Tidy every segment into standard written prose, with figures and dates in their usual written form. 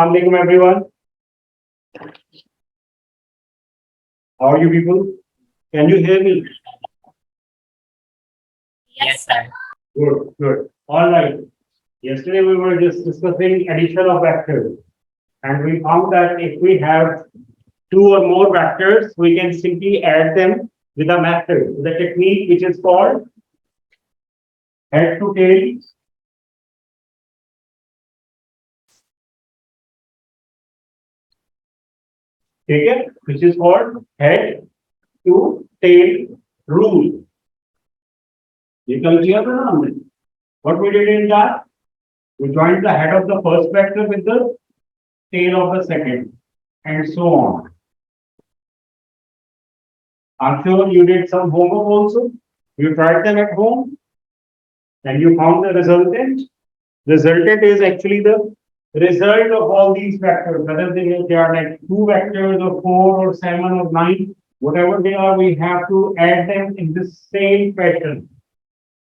Assalamu alaikum everyone. How are you people? Can you hear me? Yes, sir. Good, good. All right. Yesterday we were just discussing addition of vectors, and we found that if we have two or more vectors, we can simply add them with a method, the technique which is called head to tail. Okay, which is called head to tail rule. You can clear the number. What we did in that, we joined the head of the first vector with the tail of the second, and so on. I'm sure you did some homework also. You tried them at home, and you found the resultant. Resultant is actually the result of all these vectors, whether they are like two vectors or four or seven or nine, whatever they are, we have to add them in the same fashion.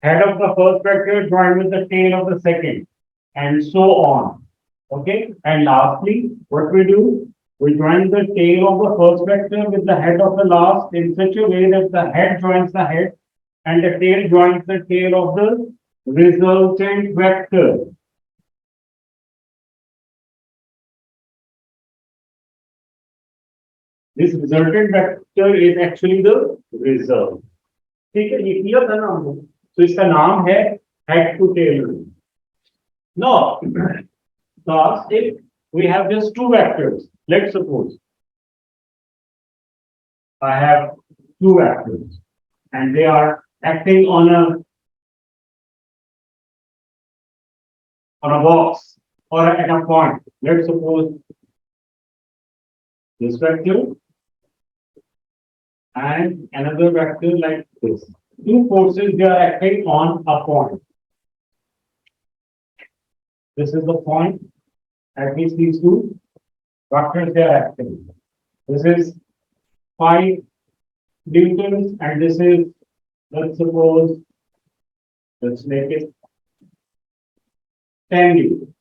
Head of the first vector joined with the tail of the second, and so on. Okay, and lastly, what we do, we join the tail of the first vector with the head of the last in such a way that the head joins the head and the tail joins the tail of the resultant vector. This resultant vector is actually the result. ठीक है, ये clear था ना हमको? तो इसका नाम है head to tail rule. Now, thus if we have just two vectors, let's suppose I have two vectors and they are acting on a box or at a point. Let's suppose this vector and another vector like this. Two forces, they are acting on a point. This is the point. At least these two vectors, they are acting. This is 5 newtons and this is, let's suppose, let's make it 10 newtons.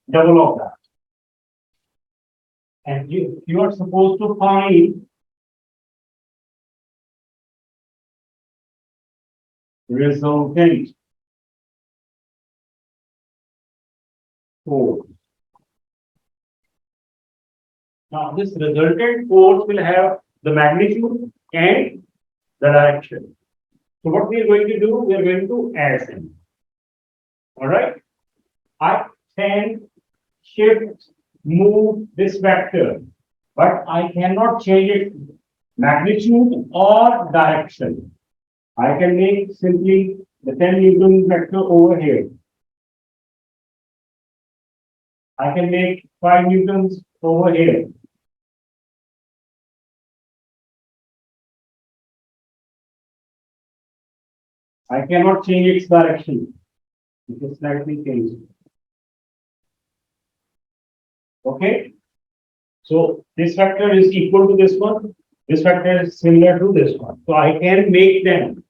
Double of that. And you are supposed to find resultant force. Now, this resultant force will have the magnitude and the direction. So, what we are going to do, we are going to add them. All right. I can shift, move this vector, but I cannot change its magnitude or direction. I can make simply the 10 Newton vector over here. I can make 5 Newtons over here. I cannot change its direction. It is slightly changed. Okay. So this vector is equal to this one. This vector is similar to this one. So I can make them.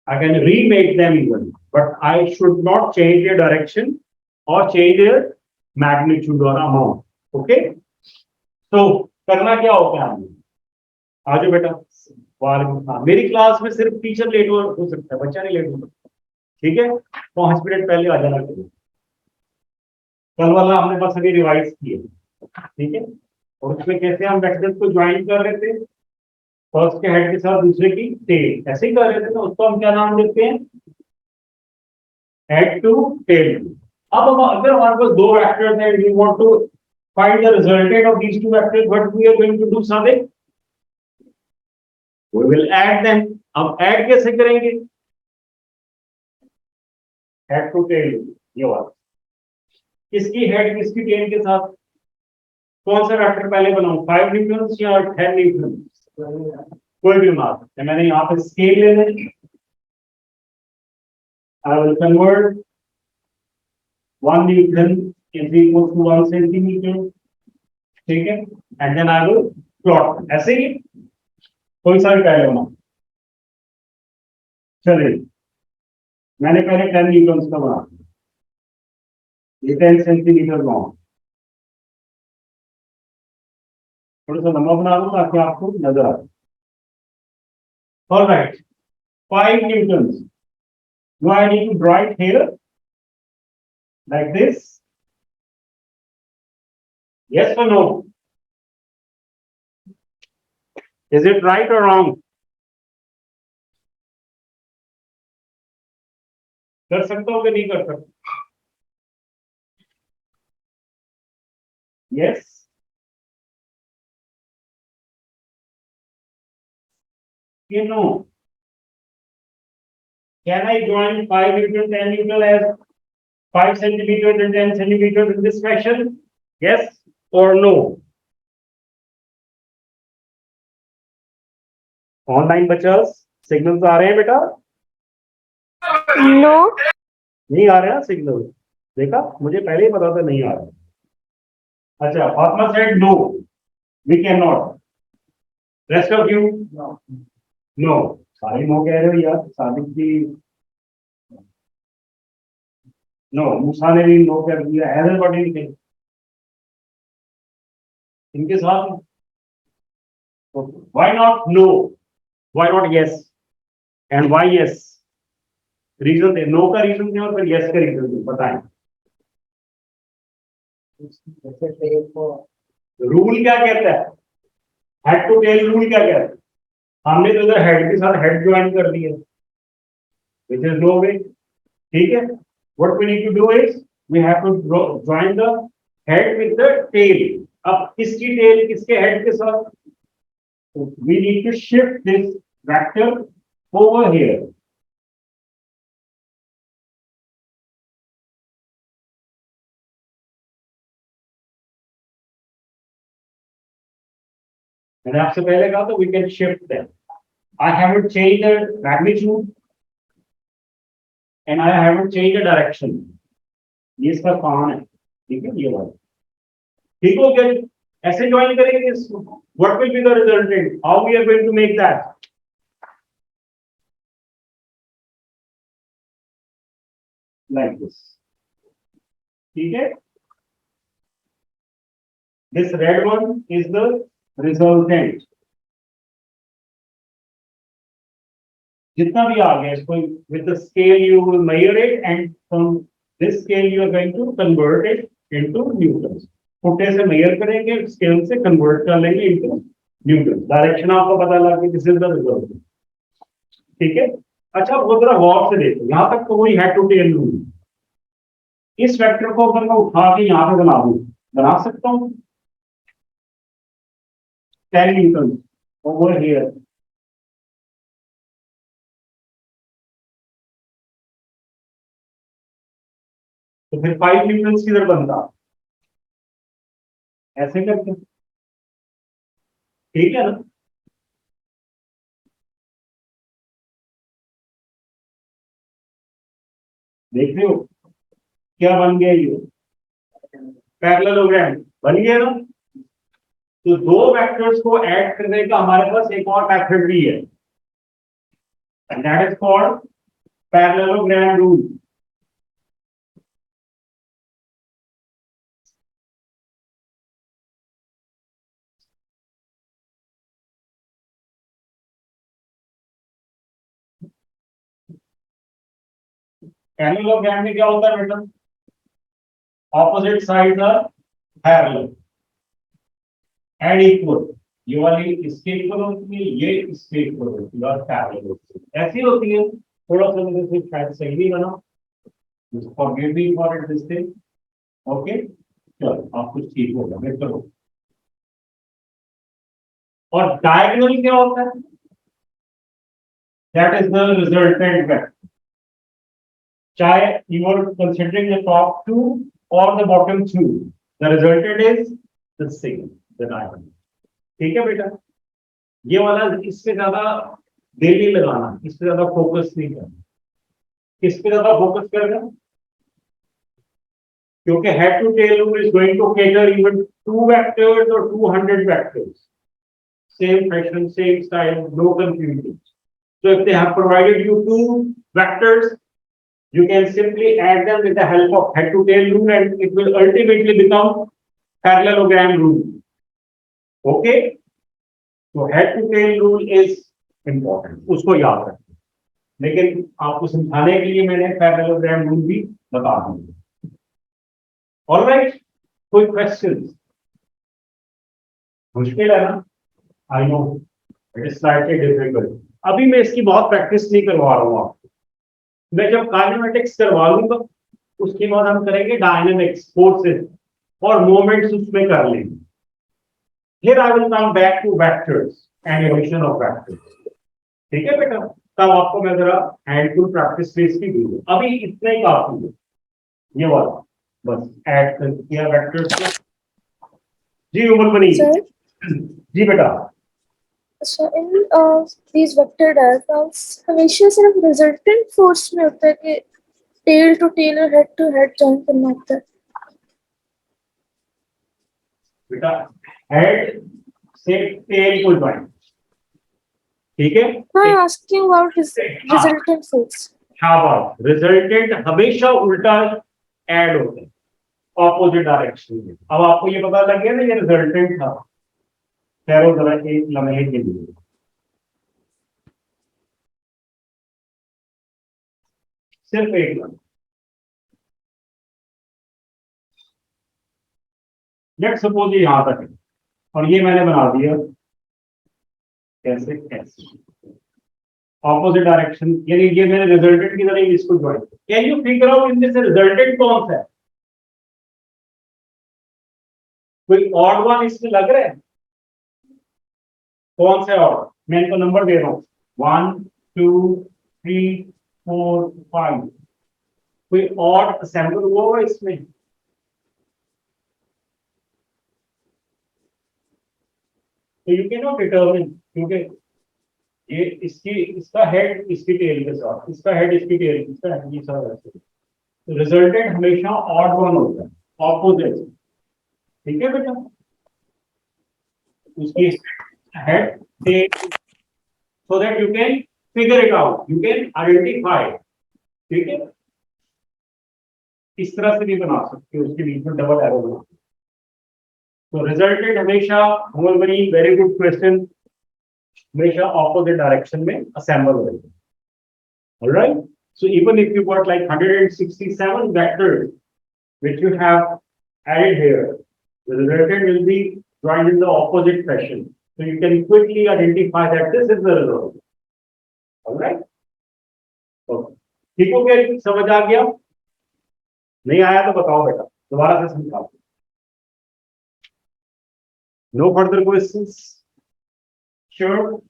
I can remake them even, but I should not change their direction or change their magnitude or amount. Okay. So करना क्या होता है हमने? आजो बेटा, मेरी class में सिर्फ टीचर लेट हो सकता है, बच्चा नहीं लेट हो सकता. ठीक है, 5 मिनट पहले आ जाना चाहिए. कल वाला हमने बस अभी रिवाइज किए. ठीक है, और उसमें कैसे हम वेक्टर्स को ज्वाइन कर रहे थे, फर्स्ट के हेड के साथ दूसरे की टेल, ऐसे ही कर रहे थे. तो उसको हम क्या नाम देते हैं? Head to tail. अब अगर हमारे पास दो वेक्टर्स हैं, we want to find the resultant of these two vectors, what we are going to do something, we will add them. अब ऐड कैसे करेंगे? हेड टू टेल, ये वाला. किसकी हेड किसकी टेल के साथ? कौन सा वेक्टर पहले बनाऊं, 5 न्यूटन या 10 न्यूटन? कोई भी माप. मैंने यहाँ पे स्केल ले लें. I will convert 1 Newton is equal to 1 centimeter. ठीक है, and then I will plot. ऐसे ही कोई सा भी पहले बनाओ. चलिए, मैंने पहले 10 न्यूटन का बना, ये 10 सेंटीमीटर लॉन्ग. थोड़ा सा लंबा बना दूं ताकि आपको नजर आए। Alright, 5 Newton. Do I need to draw it here like this? Yes or no? Is it right or wrong? कर सकता हूँ कि नहीं कर सकता? Yes. You know, can I join 5 Newton, 10 Newton as 5 centimeters and 10 centimeters in this fashion? Yes or no? Online बच्चों signals आ रहे हैं बेटा? नो नहीं आ रहे हैं सिग्नल? देखा, मुझे पहले ही पता था नहीं आ रहा. अच्छा, Fatima said no, we cannot. Rest of you? No. सारे नो कह रहे हो यार. सादिक जी नो, मूसा ने भी नो कर दिया. एवरीबॉडी ने इनके साथ. Why not no? Why not yes? And why yes? Reason दे. नो का रीजन दे और फिर यस का रीजन दे. बताएं. रूल क्या कहता है? हेड टू टेल रूल क्या कहता है? हमने तो इधर हेड के साथ हेड ज्वाइन कर दिया, which is no way. ठीक है. What we need to do is we have to join the head with the tail. अब किसकी tail किसके head के साथ? We need to shift this vector over here. मैंने आपसे पहले कहा तो we can shift them. I haven't changed the magnitude and I haven't changed the direction. ये इसका कान है. ठीक है, ये वाला. ठीक हो गया. ऐसे ज्वाइन करेंगे इसको. What will be the resultant? How we are going to make that? Like this. ठीक है. This red one is the resultant. जितना भी आ गया इसको with the scale you will measure it and from this scale you are going to convert it into newtons. फुटे से measure करेंगे, scale से convert कर लेंगे into newtons. डायरेक्शन आपको पता लग गया. This is the result. ठीक है. अच्छा, वो जरा गौर से देखो. यहाँ तक तो वही head to tail रूल. इस वेक्टर को अगर मैं उठा के यहाँ पे बना दूं, बना सकता हूँ 10 न्यूटन over here. तो फिर 5 न्यूटन किधर बनता? ऐसे करके. ठीक है ना? देख रहे हो क्या बन गया? ये पैरेललोग्राम बन गया ना. तो दो वेक्टर्स को ऐड करने का हमारे पास एक और मेथड भी है, and that is called parallelogram rule. Parallelogram में क्या होता है बेटा? Opposite sides are parallel and equal. ये वाली इसके इक्वल होती है, ये इसके इक्वल होती है और पैरेलल होती है. ऐसी होती है. थोड़ा सा मुझे सिर्फ शायद सही नहीं बना. Forgive me for this thing. Okay, चलो आप कुछ ठीक होगा. बेहतर हो. और डायगोनल क्या होता है? That is the resultant vector. चाहे you are considering the top two or the bottom two, the resultant is the same, the diagonal. ठीक है बेटा. ये वाला इससे ज्यादा देर नहीं लगाना, इससे ज्यादा फोकस नहीं करना. किस पे ज्यादा फोकस करना? क्योंकि head to tail rule is going to cater even 2 vectors or 200 vectors. Same fashion, same style, no confusion. So if they have provided you 2 vectors, you can simply add them with the help of head to tail rule and it will ultimately become parallelogram rule. Okay, तो head to tail rule is important, उसको याद रखें। लेकिन आपको समझाने के लिए मैंने पैरेललोग्राम रूल भी बता दिया। ऑलराइट, कोई क्वेश्चन? मुश्किल है ना? I know it is slightly difficult. अभी मैं इसकी बहुत प्रैक्टिस नहीं करवा रहा हूँ आपको। मैं जब काइनेमेटिक्स करवा लूंगा उसके बाद हम करेंगे डायनेमिक्स, फोर्सेस और मोमेंट्स उसमें कर लेंगे। फिर I will come back to vectors and addition of vectors. ठीक है बेटा, तब आपको मैं जरा हैंडफुल प्रैक्टिस पे इसकी दूंगा। अभी इतना ही काफी है, ये वाला बस ऐड कर किया वेक्टर्स को। जी उमर बनी। Sir, जी बेटा। so in these vector diagrams हमेशा सिर्फ resultant force में होता है कि tail to tail और head to head join करना होता है। बेटा हेड से टेल को ज्वाइन, ठीक है? हाँ, asking about resultant force। शाबाश, रिजल्टेंट हमेशा उल्टा ऐड होता है, ऑपोजिट डायरेक्शन में। अब आपको ये पता लग गया ना ये रिजल्टेंट था। ठहरो जरा एक लम्हे के लिए। सिर्फ एक लम्हा। लेट सपोज ये यहां तक है और ये मैंने बना दिया कैसे कैसे ऑपोजिट डायरेक्शन, यानी ये मैंने रिजल्टेंट की तरह इसको join. Can you figure out इनमें से रिजल्टेंट कौन सा है? कोई ऑड वन इसमें लग रहा है? कौन सा ऑड? मैं इनको नंबर दे रहा हूं, 1 2 3 4 5। कोई ऑड असेंबल हुआ हुआ इसमें? तो यू कैन नॉट डिटरमिन, क्योंकि ये इसकी इसका हेड इसकी टेल के साथ, इसका हेड इसकी टेल, इसका हेड ये सब ऐसे। तो रिजल्टेंट हमेशा ऑड वन होता है, ऑपोजिट। ठीक है बेटा, उसकी head tail, so that you can figure it out, you can identify. ठीक है, इस तरह से भी बना सकते हो, उसके बीच में डबल एरो बना। तो रिजल्टेंट हमेशा, वेरी गुड क्वेश्चन, हमेशा ऑपोजिट डायरेक्शन में असेंबल होगा। Alright, so even if you got like 167 vectors which you have added here, the resultant will be joined in the opposite fashion, so you can quickly identify that this is the result. Alright, okay, ठीक हो गया? समझ आ गया? नहीं आया तो बताओ बेटा, दोबारा से समझाओ। No further questions? Sure.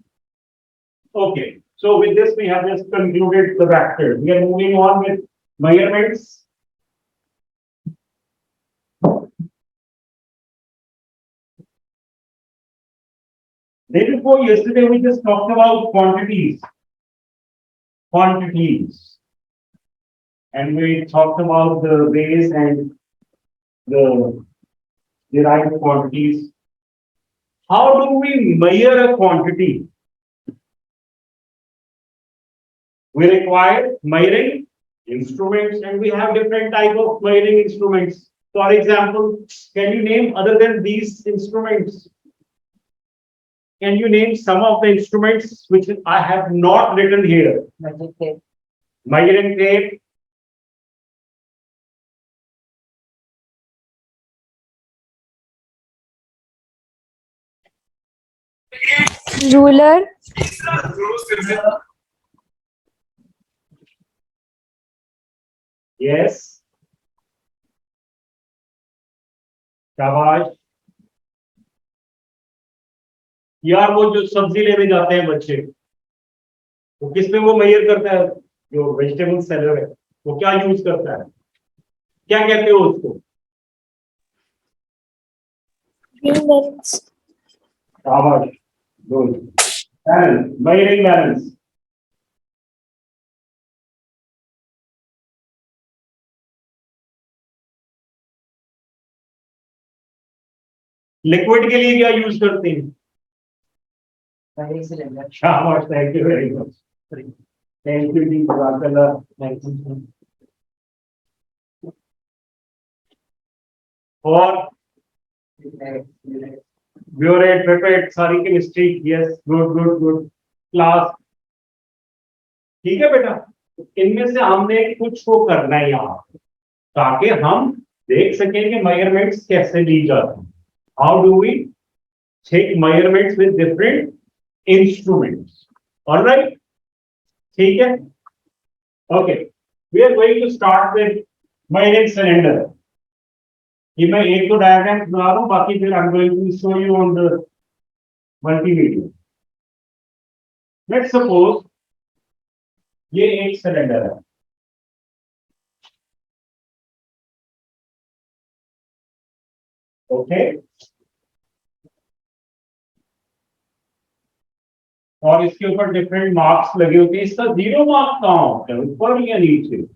Okay, so with this we have just concluded the vectors. We are moving on with measurements. Day before yesterday we just talked about quantities. And we talked about the ways and the derived quantities. How do we measure a quantity? We require measuring instruments, and we have different type of measuring instruments. For example, can you name other than these instruments? Can you name some of the instruments which I have not written here? Measuring tape. Ruler, Yes. शाबाश। यार वो जो सब्जी लेने जाते हैं बच्चे, वो किस पे वो मेजर करता है? जो वेजिटेबल सेलर है वो क्या यूज करता है? क्या कहते हो उसको? green balance, शाबाश, good. Balance, measuring balance. Liquid के लिए क्या यूज करते हैं? शाबाश, thank you very much, thank you जी, जज़ाकल्लाह। और ब्यूरेट, पेपेट, सारी chemistry, yes, good good good class. ठीक है बेटा, इनमें से हमने कुछ को करना है यहाँ, ताकि हम देख सकें कि मेजरमेंट्स कैसे ली जाती हैं। How do we take measurements with different instruments. Alright, ठीक है, okay. We are going to start with measuring cylinder. ये मैं एक दो डायग्राम्स बना रहा हूँ, बाकी फिर I am going to show you on the multimedia. Let's suppose ये एक सिलेंडर है, ओके, और इसके ऊपर डिफरेंट मार्क्स लगे होते हैं। इसका जीरो मार्क्स कहाँ होता है, ऊपर या नीचे?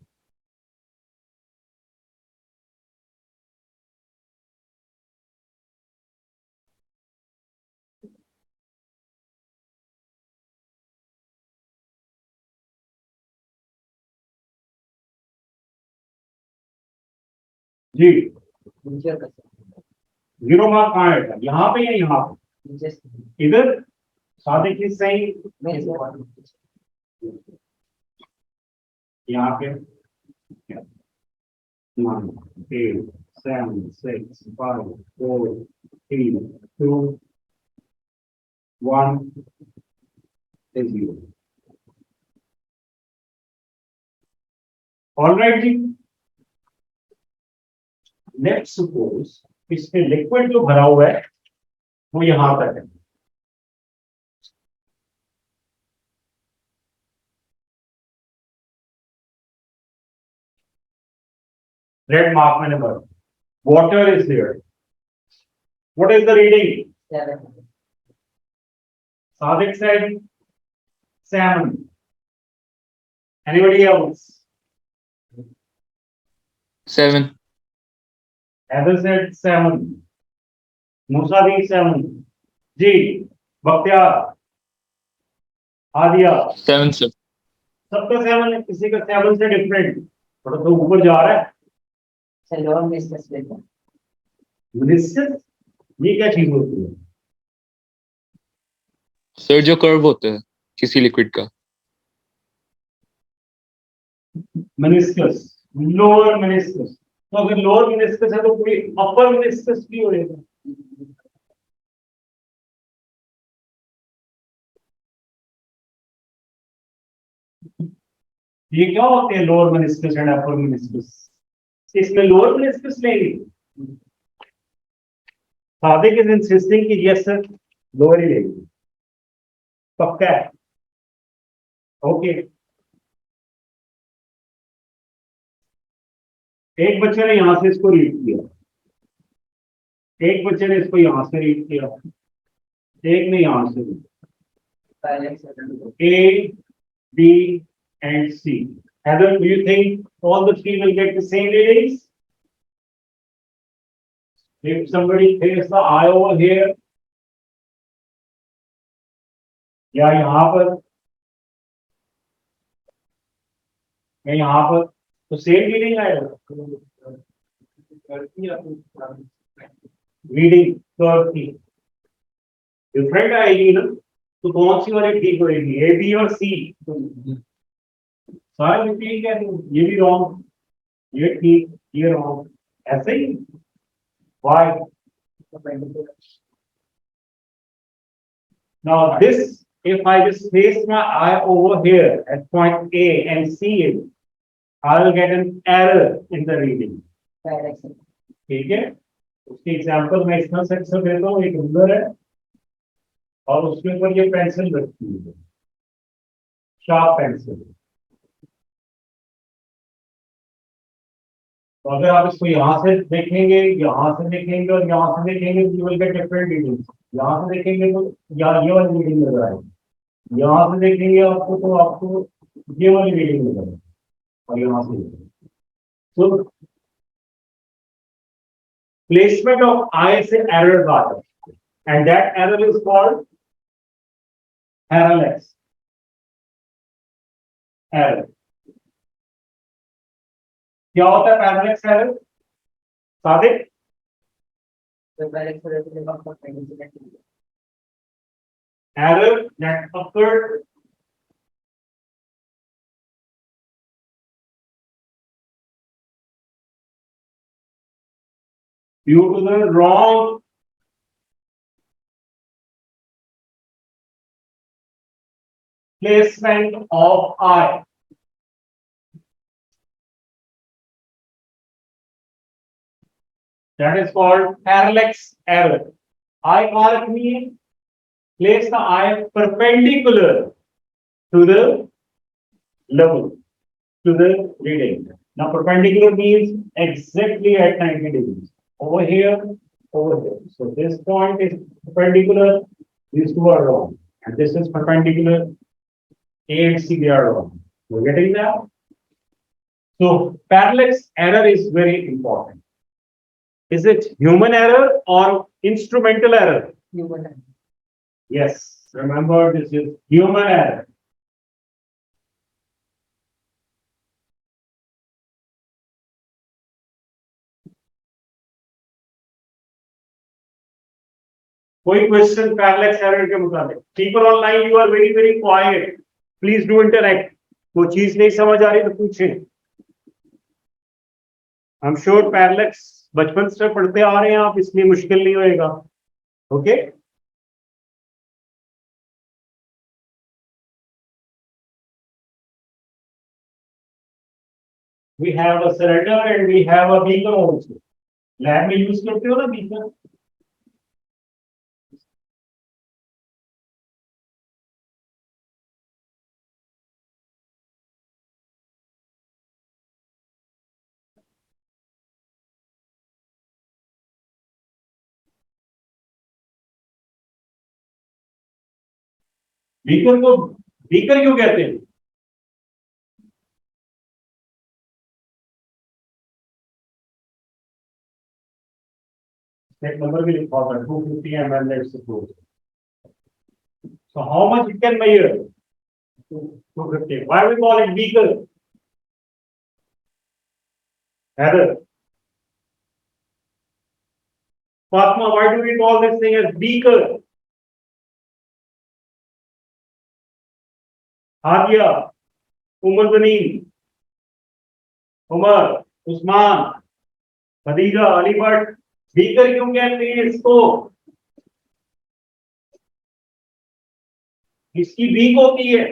जी, जीरो मार्क कहाँ है, यहाँ पे या यहाँ पे? इधर सादे की सही, यहाँ पे 9 8 7 6 5 4 3 2 1 0। ऑलराइट जी, लेट्स सपोज इसमें लिक्विड जो भरा हुआ है वो यहां तक है। रेड मार्क मैंने भरा, water is there. What is the reading? Sadiq said 7। Anybody else? 7. Heather said 7। Musa भी 7। जी, बख्तियार, आदिया, 7 sir. सबका 7 है, किसी का 7 से डिफरेंट, थोड़ा तो ऊपर जा रहा है। मिनिस्टर्स, ये क्या चीज होती है? सर जो कर्व होता है किसी लिक्विड का। Meniscus, lower meniscus. तो अगर लोअर मिनिस्कस है तो कोई अपर मिनिस्कस भी होगा। ये क्या होते हैं lower meniscus and upper meniscus? इसमें लोअर मिनिस्कस लेंगे। सादिक इज इंसिस्टिंग कि यस सर लोअर ही लेंगे, पक्का है? ओके, एक बच्चे ने यहां से इसको रीड किया, एक बच्चे ने इसको यहां से रीड किया, एक ने यहां से, A, B, and C. Heather, do you think all the three will get the same readings? If somebody takes the eye over here, या यहाँ पर, या यहाँ पर, तो सेम रीडिंग आएगा। रीडिंग कर्व की डिफरेंट आएगी ना, तो कौन सी वाली ठीक होगी, ए बी और सी? सारे भी ठीक है, ये भी रॉन्ग, ये ठीक, ये रॉन्ग, ऐसे ही। Why? Now this, if I just place my eye over here at point A and see it, I will get an error in the reading. ठीक है, उसकी एग्जांपल मैं इसका सेक्शन देता हूँ। एक रुलर है और उसके ऊपर ये पेंसिल रखी हुई है, शार्प पेंसिल। तो अगर आप इसको यहाँ से देखेंगे, यहाँ से देखेंगे और यहाँ से देखेंगे, you will get different readings. यहाँ से देखेंगे तो ये वाली रीडिंग नजर आएगी, यहाँ से देखेंगे आपको तो आपको ये वाली रीडिंग नजर आएगी, और यहाँ से तो प्लेसमेंट ऑफ आई से एरर आता है, and that error is called parallax error. क्या होता है parallax error? Sadiq, Error that occurred due to the wrong placement of I. That is called parallax error. I mark me, place the I perpendicular to the level, to the reading. Now perpendicular means exactly at 90 degrees. Over here, over here. So this point is perpendicular, these two are wrong. And this is perpendicular, A and C, they are wrong. We're getting that? So parallax error is very important. Is it human error or instrumental error? Human error. Yes, remember this is human error. कोई question parallax error के मुताबिक? People online you are very very quiet, please do interact. कोई चीज नहीं समझ आ रही तो पूछें. आई एम श्योर पैरेलक्स बचपन से पढ़ते आ रहे हैं आप, इसलिए मुश्किल नहीं होएगा. Okay we have a cylinder and we have a beaker also. Lab में यूज करते हो ना बीकर. बीकर को बीकर क्यों कहते हैं? That number will important, 250 ml, let's suppose. So how much it can measure? 250. Why we call it beaker? Heather. Fatma, why do we call this thing as beaker? Hadia, Umar Zanin, Umar, Usman, Khadija, Ali Bhatt. Beaker क्यों कहते हैं इसको? इसकी beak होती है.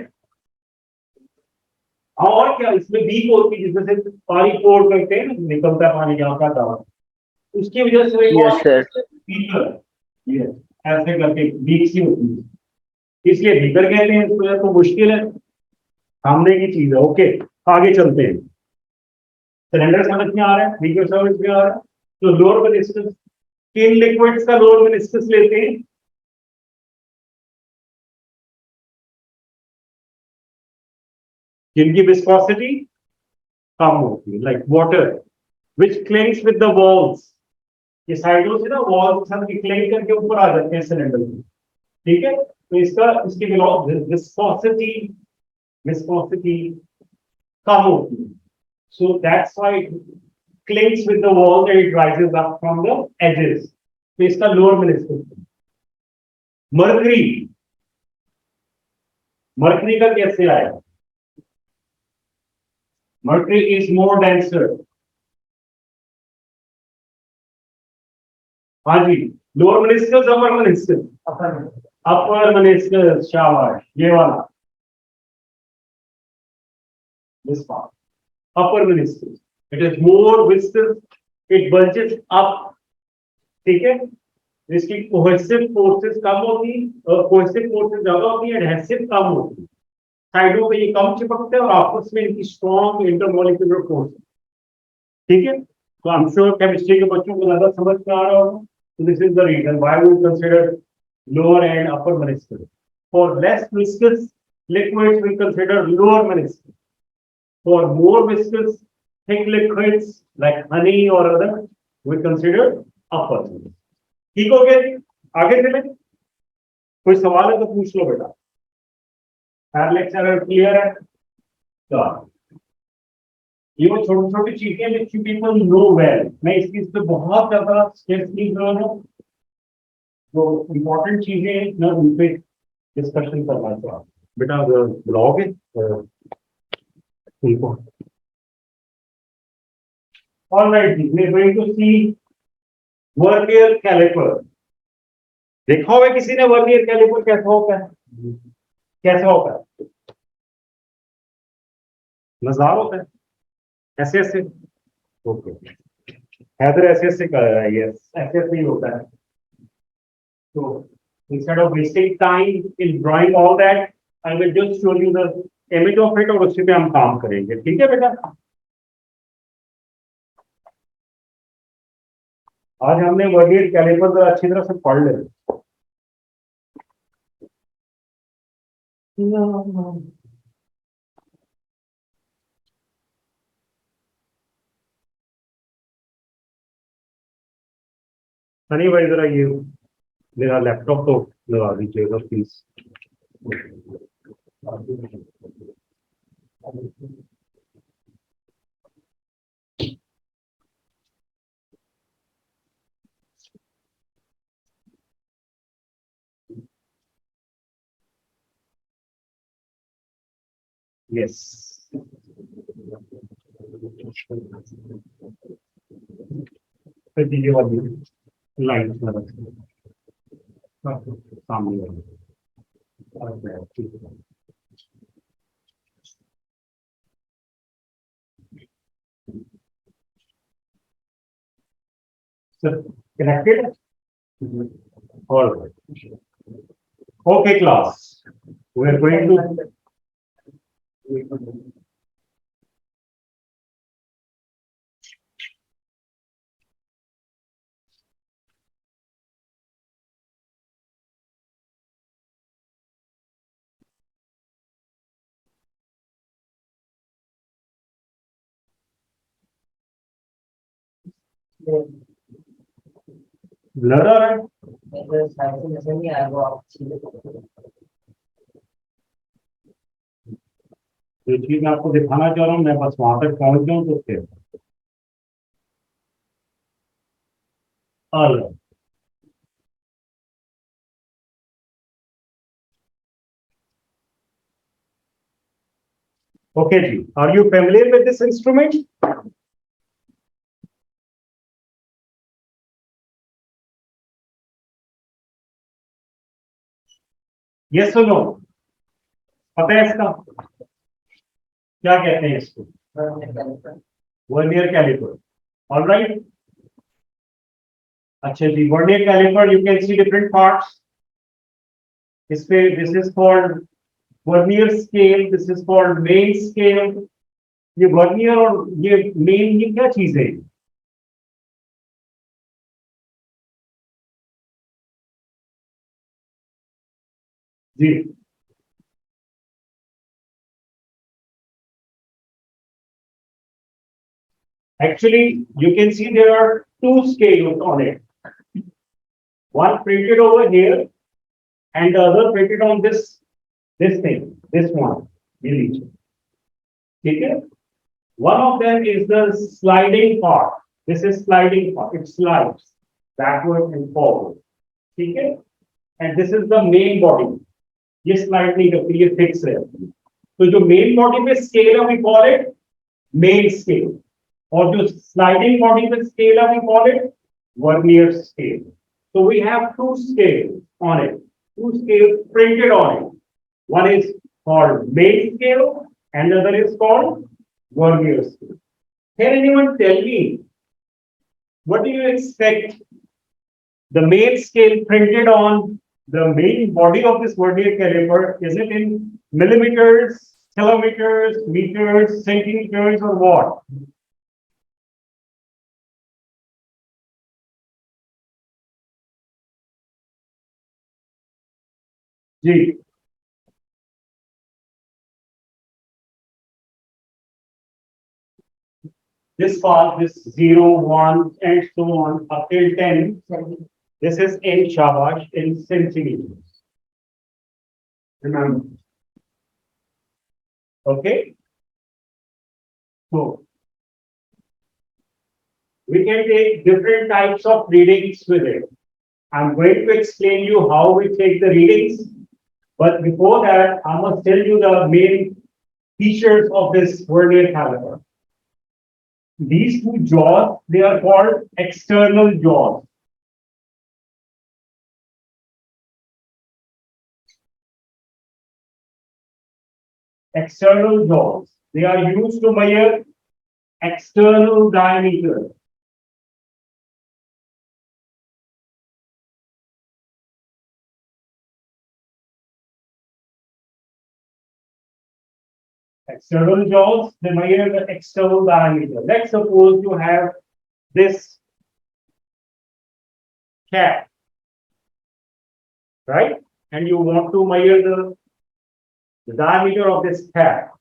और क्या इसमें बीक होती है जिसमें से पानी पोर करते हैं, निकलता है पानी यहाँ का दावा, उसकी वजह से बीकर ऐसे करके बीक सी होती है, इसलिए बीकर कहते हैं इसको. तो मुश्किल है सामने की चीज है. ओके आगे चलते हैं. सिलेंडर समझ में आ रहा है, बीकर समझ में आ रहा है. तो लोअर मेनिस्कस, किन लिक्विड्स का लोअर मेनिस्कस लेते हैं? जिनकी विस्कोसिटी कम होती है, like water which clings with the walls. ये साइडों से ना वॉल के साथ क्लिंग करके ऊपर आ जाते हैं सिलेंडर में. ठीक है, तो इसकी विस्कोसिटी कम होती है. So that's why it clings with the wall and it rises up from the edges. So इसका lower meniscus. Mercury का कैसे आया? Mercury is more denser. हाँ जी, lower meniscus, upper meniscus. Upper meniscus, शाबाश, ये वाला. This part. Upper meniscus. It is more viscous. It bulges up. ठीक है, इसकी cohesive forces कम होती, cohesive forces ज्यादा होती है, adhesive कम होती है. साइडों पे ये कम चिपकते हैं और आपस में इनकी strong intermolecular force. ठीक है, तो I'm sure chemistry के बच्चों को ज्यादा समझ में आ रहा होगा. So this is the reason why we consider lower and upper meniscus. For less viscous liquids, we consider lower meniscus. For more viscous thick liquids like honey or other, we consider upper meniscus. ठीक हो गया जी, आगे चले. कोई सवाल है तो पूछ लो बेटा. पैरेलक्स एरर क्लियर है? तो ये वो छोटी छोटी चीजें which you people know well. मैं इस चीज पे बहुत ज्यादा स्ट्रेस नहीं कर रहा हूँ, जो इम्पोर्टेंट चीजें ना उन पे डिस्कशन करना चाहता हूँ बेटा ब्लॉग है ठीक हो ऑलराइट जी we are going to see vernier caliper देखा होगा किसी ने वर्नियर कैलिपर कैसा होता है कैसा होता है मजेदार होता है ऐसे ऐसे ओके हैदर ऐसे ऐसे कर रहा है यस ऐसे ऐसे ही होता है तो instead of wasting time in drawing all that I will just show you the image of it और उसी पे हम काम करेंगे ठीक है बेटा आज हमने वर्नियर कैलिपर जरा अच्छी तरह से पढ़ ले सनी भाई जरा ये मेरा लैपटॉप तो लगा दीजिएगा प्लीज यस फिर दीजिए वाली लाइन सामने वाली ठीक है sir connected all right okay class we are going to blur आ रहा है जो चीज मैं आपको दिखाना चाह रहा हूँ मैं बस वहां तक पहुंच जाऊं तो फिर all right okay ji are you familiar with this instrument yes or no पता है इसका क्या कहते हैं इसको वर्नियर कैलिपर ऑल राइट अच्छा जी vernier caliper you can see different parts इस पे this is called vernier scale this is called main scale ये वर्नियर और ये मेन ये क्या चीज है जी actually you can see there are two scales on it one printed over here and the other printed on this thing this one really okay one of them is the sliding part this is sliding part it slides backward and forward okay and this is the main body ये slide नहीं करती ये fix है तो जो main body पे scale है we call it main scale और जो स्लाइडिंग बॉडी पे स्केल है we call it vernier scale so we have two scales on it two scales printed on it one is called main scale and the other is called vernier scale can anyone tell me what do you expect the main scale printed on the main body of this vernier caliper is it in millimeters kilometers meters centimeters or what जी this part this 0 1 and so on up till 10 this is in shabash in centimeters remember okay so we can take different types of readings with it I'm going to explain you how we take the readings, but before that, I must tell you the main features of this vernier caliper. These two jaws, they are called external jaws. External jaws. They are used to measure external diameter. External jaws, they measure the external diameter. Let's suppose you have this cap, right? And you want to measure the diameter of this cap,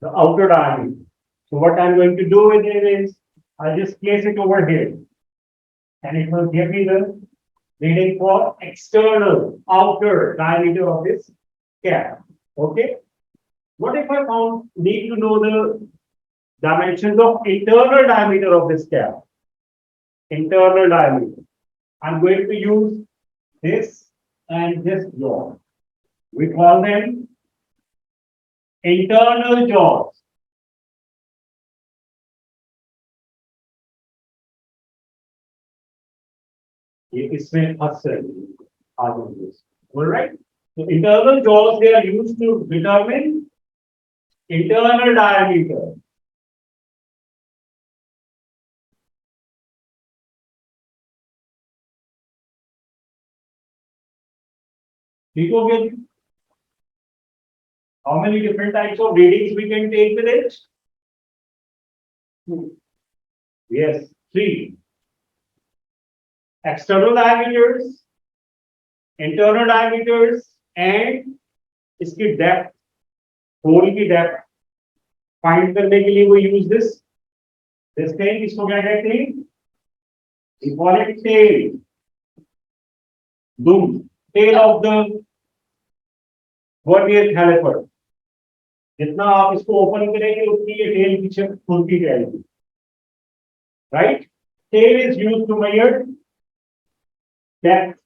the outer diameter. So what I'm going to do with it is, I'll just place it over here. And it will give me the reading for external, outer diameter of this cap. Okay? What if I need to know the dimensions of internal diameter of this cap? Internal diameter. I'm going to use this and this jaw. We call them internal jaws. इसमें फंस रही all right. So internal jaws, they are used to determine internal diameter. ठीक हो गया? How many different types of readings we can take with it? Yes, 3. External diameters, internal diameters, and इसकी depth, hole की depth find करने के लिए वो use this thing, इसको क्या कहते हैं? We call it tail. Tail of the vernier caliper. जितना आप इसको ओपन करेंगे उतनी ये टेल पीछे खुलती जाएगी. Right? Tail is used to measure depth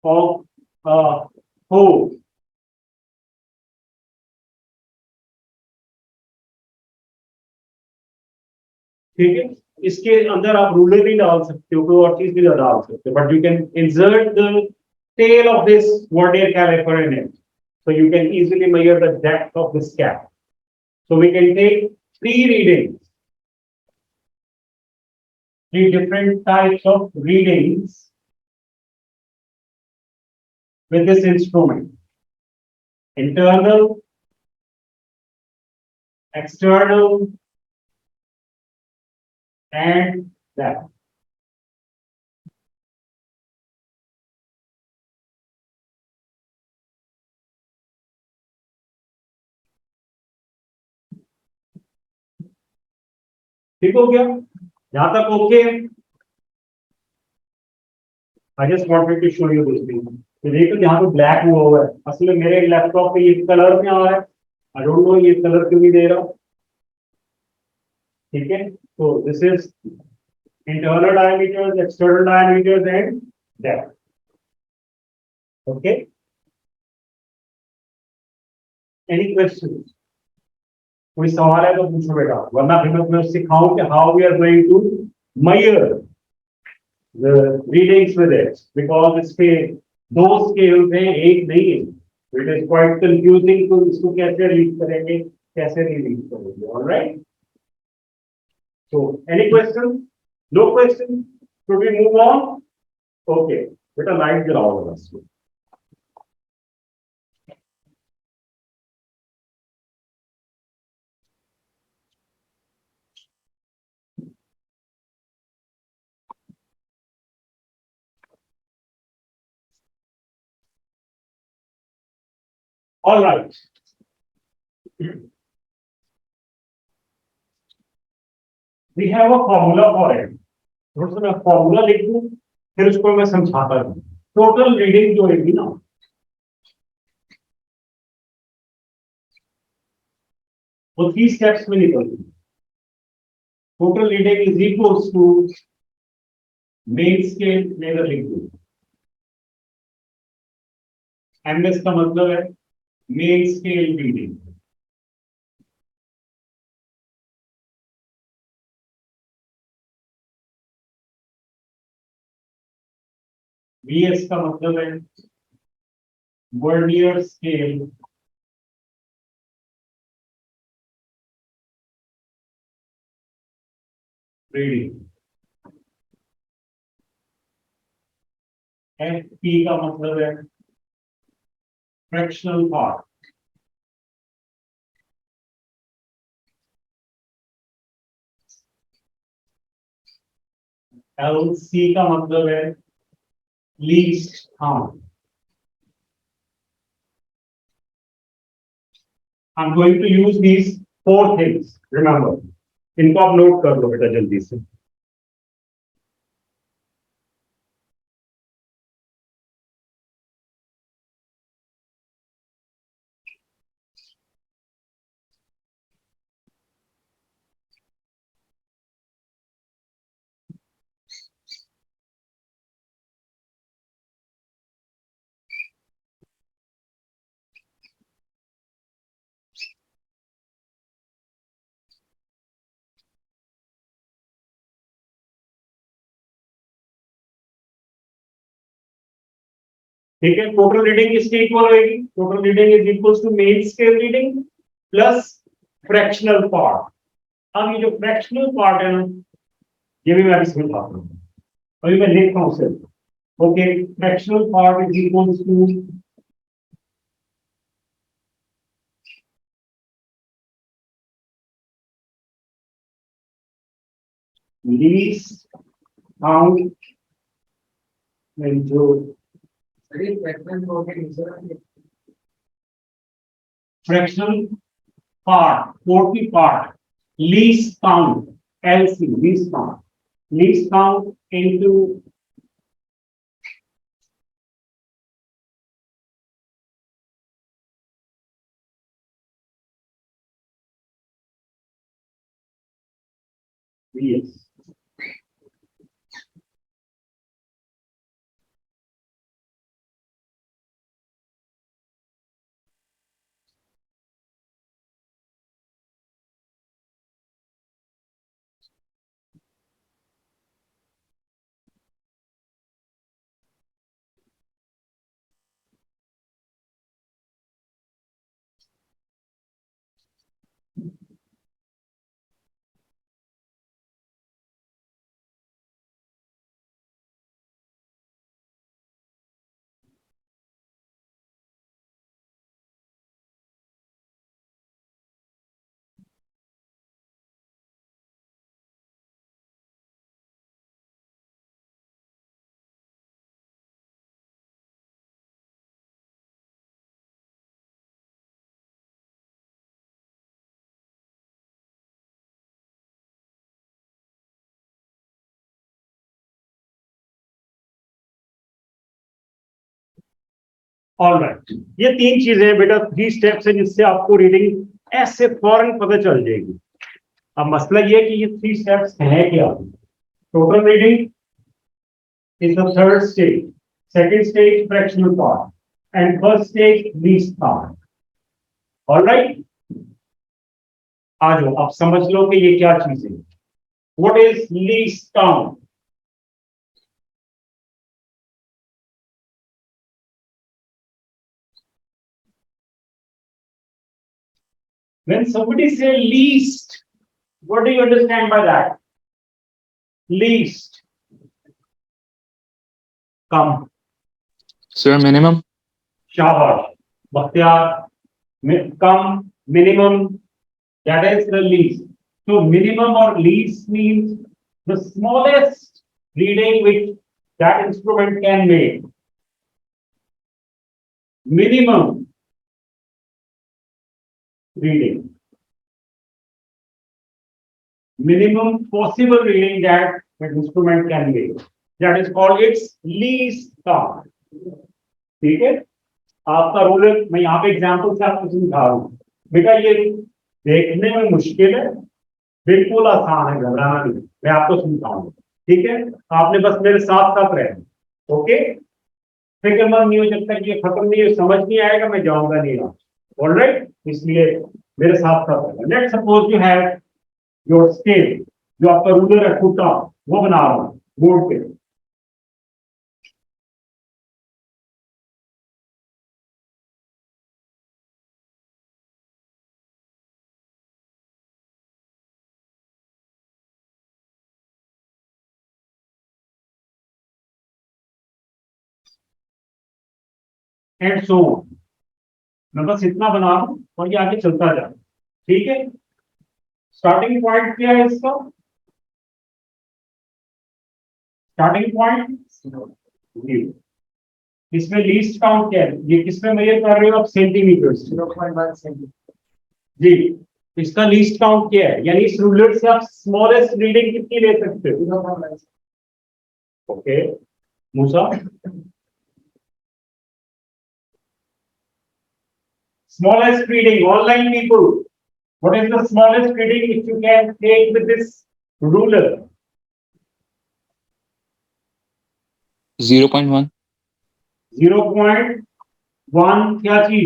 of hole. ठीक है? इसके अंदर आप रूलर भी डाल सकते हो, कोई और चीज भी डाल सकते हो, but you can insert the tail of this vernier caliper in it, so you can easily measure the depth of this cap. So we can take 3 readings, 3 different types of readings with this instrument: internal, external, and depth. ठीक हो गया? यहां तक okay? I just wanted to show you this thing. तो देखो यहाँ पे black हुआ है, असल में मेरे लैपटॉप पे ये कलर में आ रहा है. I don't know ये कलर क्यों नहीं दे रहा. ठीक है? So this is internal diameters, external diameters, and depth. Okay? Any questions? कोई सवाल है तो पूछो बेटा, वरना फिर मैं तुम्हें सिखाऊं कि how we are going to measure the readings with it, because इसके 2 scales हैं, एक नहीं है. It is quite confusing तो इसको कैसे रीड करेंगे, कैसे नहीं रीड करेंगे. All right? So any questions? No questions? Should we move on? Okay. बेटा लाइट जलाओ बस. All right. We have a formula for it. थोड़ा सा मैं फॉर्मूला लिख दूं, फिर उसको मैं समझाता हूं. टोटल रीडिंग जो होगी ना, वो 3 स्टेप्स में निकलती है. Total reading is equals to main scale में लिख दो। एमएस का मतलब है मेन स्केल रीडिंग। वीएस का मतलब है वर्नियर स्केल रीडिंग। एफपी का मतलब है फ्रैक्शनल पार्ट। एलसी का मतलब है least count. I am going to use these four things, remember. इनको आप नोट कर लो बेटा जल्दी से। ठीक है, टोटल रीडिंग किसके इक्वल होगी? Total reading is equal to main scale reading plus fractional part. अब ये जो फ्रैक्शनल पार्ट है ना, ये भी मैं अभी समझाता हूँ, अभी मैं लिख रहा हूँ सिर्फ। Okay, fractional part is equal to least count जो fractional part, fourth part, least count, LC, least count into VS. Alright, ये तीन चीजें हैं बेटा, थ्री स्टेप्स है जिससे आपको रीडिंग ऐसे फौरन पता चल जाएगी। अब मसला ये है कि ये थ्री स्टेप्स हैं क्या? Total reading is the third stage, second stage fractional part and first stage least part. Alright, आ जाओ अब समझ लो कि ये क्या चीज है। What is least count? When somebody say least, what do you understand by that? Least. Come. Sir, minimum. शाबाश बख्तियार। कम, minimum, that is the least. So minimum or least means the smallest reading which that instrument can make. Minimum reading. Minimum possible reading that that instrument can make. That is called its least count. ठीक है, आपका role है, मैं यहाँ पे example से आपको समझा रहा हूँ। बेटा ये देखने में मुश्किल है, बिल्कुल आसान है, घबराना नहीं, मैं आपको समझाऊंगा। ठीक है, आपने बस मेरे साथ साथ रहना। ओके, फिक्रमंद नहीं हो, जब तक ये खत्म नहीं हो, समझ नहीं आएगा मैं जाऊंगा नहीं यहाँ। ऑलराइट, इसलिए मेरे साथ साथ रहना। Let's suppose you have your scale, जो आपका रूलर है टूटा, वो बना रहा हूं बोर्ड पे। एंड सो मैं बस इतना बना रहा हूं और ये आगे चलता जा, ठीक है। स्टार्टिंग पॉइंट क्या है इसका? Starting point 0। इसमें लीस्ट काउंट क्या है? ये किसमें मेजर कर रहे हो आप? सेंटीमीटर। 0.1 सेंटीमीटर जी। इसका लीस्ट काउंट क्या है? यानी इस रूलर से आप स्मॉलेस्ट रीडिंग कितनी ले सकते हो? 0.1। Okay Musa, smallest reading, online people, what is the smallest reading which you can take with this ruler? 0.1. 0.1 क्या चीज?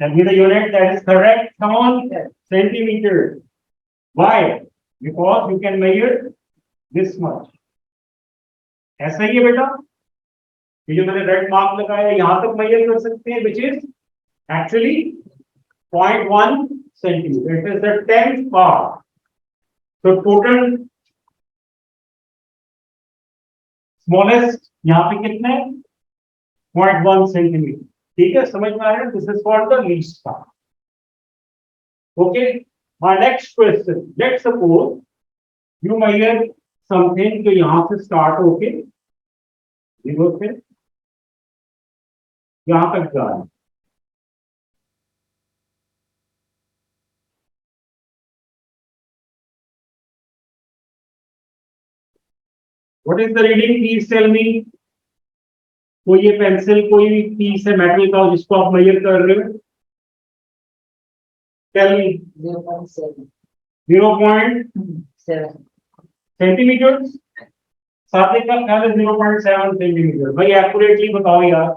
Tell me the unit that is correct. Come on, centimeter. Why? Because you can measure this much. ऐसा ही है बेटा, ये जो मैंने red mark लगाया यहां तक मेजर कर सकते हैं, which is actually 0.1 centimeter. It is the 10th part. So total smallest यहाँ पे कितने? 0.1 सेंटीमीटर। ठीक है, समझ में आ रहा है? This is called the least count. Okay, my next question, let's suppose you measure something जो यहां से स्टार्ट होके 0 से यहां तक जा रहा है। What is the reading? Please tell me. कोई ये पेंसिल, कोई भी पीस है मेटल का जिसको आप मेजर कर रहे हो? Tell me. 0.7 सेंटीमीटर। सात्विक का ख्याल है 0.7 सेंटीमीटर। भाई एक्यूरेटली बताओ यार।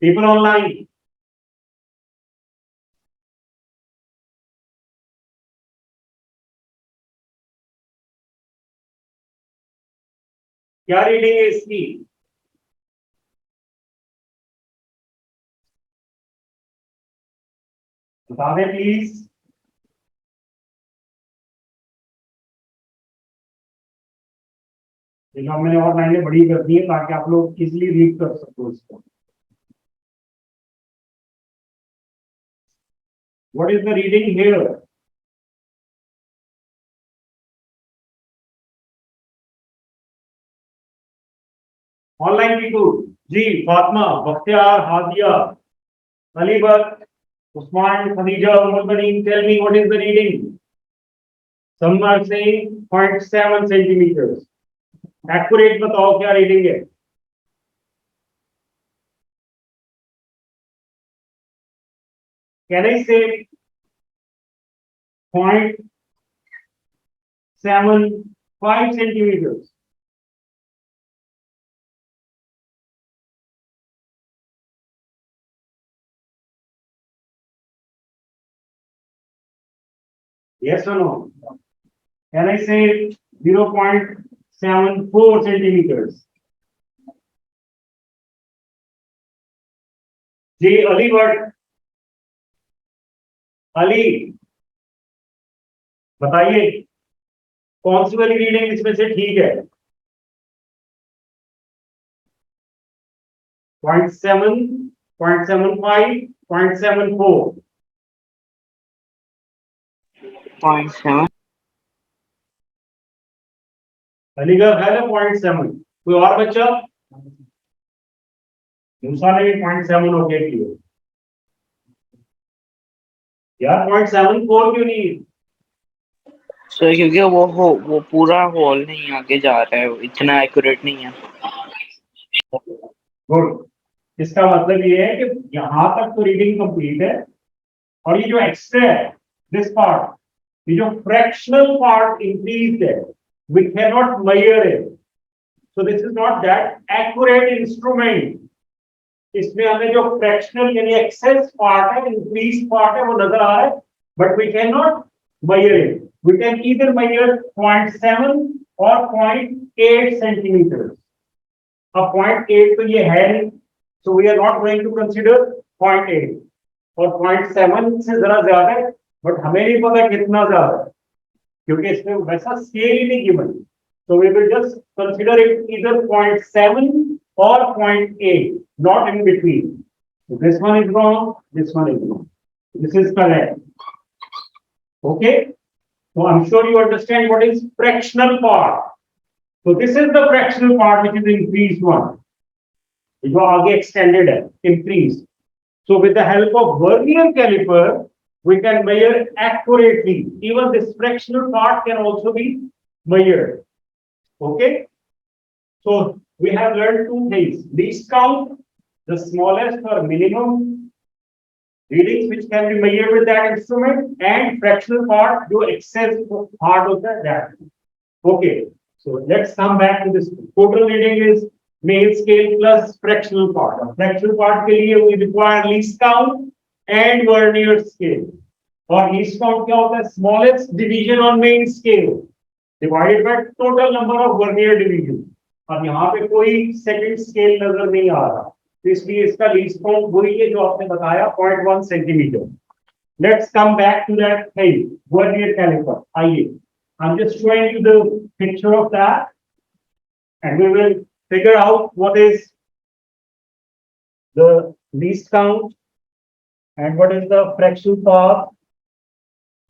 पीपल ऑनलाइन, क्या रीडिंग है इसकी? बता दें प्लीज। मैंने और लाइनें बड़ी कर दी है ताकि आप लोग इजिली रीड कर सको इसको। What is the reading here? Online people जी, Fatima, Bakhtiyar, Hadiya, Alibar, Usman, Khadija, Umar, tell me what is the reading? Some are saying 0.7 centimetre. Accurate बताओ क्या रीडिंग है? Can I say 0.75 centimeters? Yes or no? Can I say 0.74 centimeters? जी अली भट्ट, अली बताइए कौन सी वाली रीडिंग इसमें से ठीक है? 0.7, 0.75, 0.74? 0.7 अली का है ना 0.7। कोई और बच्चा? मूसा ने भी 0.7 ओके किया यार। 0.74 क्यों नहीं? सर क्योंकि वो पूरा हॉल नहीं आगे जा रहा है, इतना एक्यूरेट नहीं है। गुड, इसका मतलब ये है कि यहां तक तो रीडिंग कंप्लीट है, और ये जो एक्स्ट्रा है, दिस पार्ट, ये जो फ्रैक्शनल पार्ट इंक्रीज है, we can not measure it, so this is not that accurate instrument. इसमें हमें जो फ्रैक्शनल यानी एक्सेस पार्ट है, इंक्रीज पार्ट है, वो नजर आ रहा है, but we can not measure it. We can either measure 0.7 or 0.8 centimeters. अब 0.8 तो ये है नहीं, so we are not going to consider 0.8, और 0.7 से जरा ज्यादा है, बट हमें नहीं पता कितना ज्यादा है, क्योंकि इसमें वैसा स्केल ही नहीं given, so we will just consider it either 0.7 or 0.8, not in between. So this one is wrong, this one is wrong, this is correct. Okay, so I'm sure you understand what is fractional part. So this is the fractional part which is increased one. जो आगे extended है, increased. So with the help of vernier caliper, we can measure accurately. Even this fractional part can also be measured. Okay. So we have learned two things: least count, the smallest or minimum readings which can be measured with that instrument, and fractional part, जो excess part होता है that. Okay, so let's come back to this. Total reading is main scale plus fractional part. Fractional part के लिए we require least count and vernier scale. और least count क्या होता है? Smallest division on main scale divided by total number of vernier divisions. अब यहाँ पे कोई second scale नजर नहीं आ रहा, इसलिए इसका लीस्ट काउंट वही है जो आपने बताया 0.1 centimetre. Let's come back to that thing, vernier caliper. आइए, I am just showing you the picture of that and we will figure out what is the least count and what is the fractional part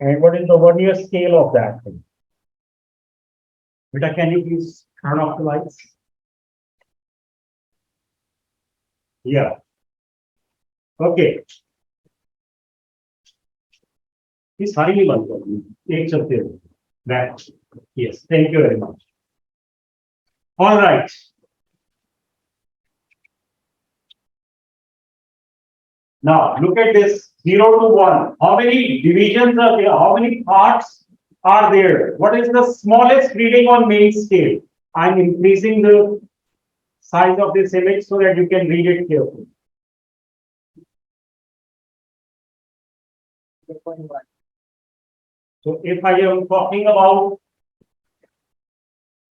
and what is the vernier scale of that thing. बेटा, can you please turn off the lights? Yeah. Okay. ये सारी नहीं बंद करनी, एक चलते हैं. That. Yes. Thank you very much. All right. Now look at this 0 to 1. How many divisions are there? How many parts are there? What is the smallest reading on main scale? I'm increasing the size of this image so that you can read it carefully. So if I am talking about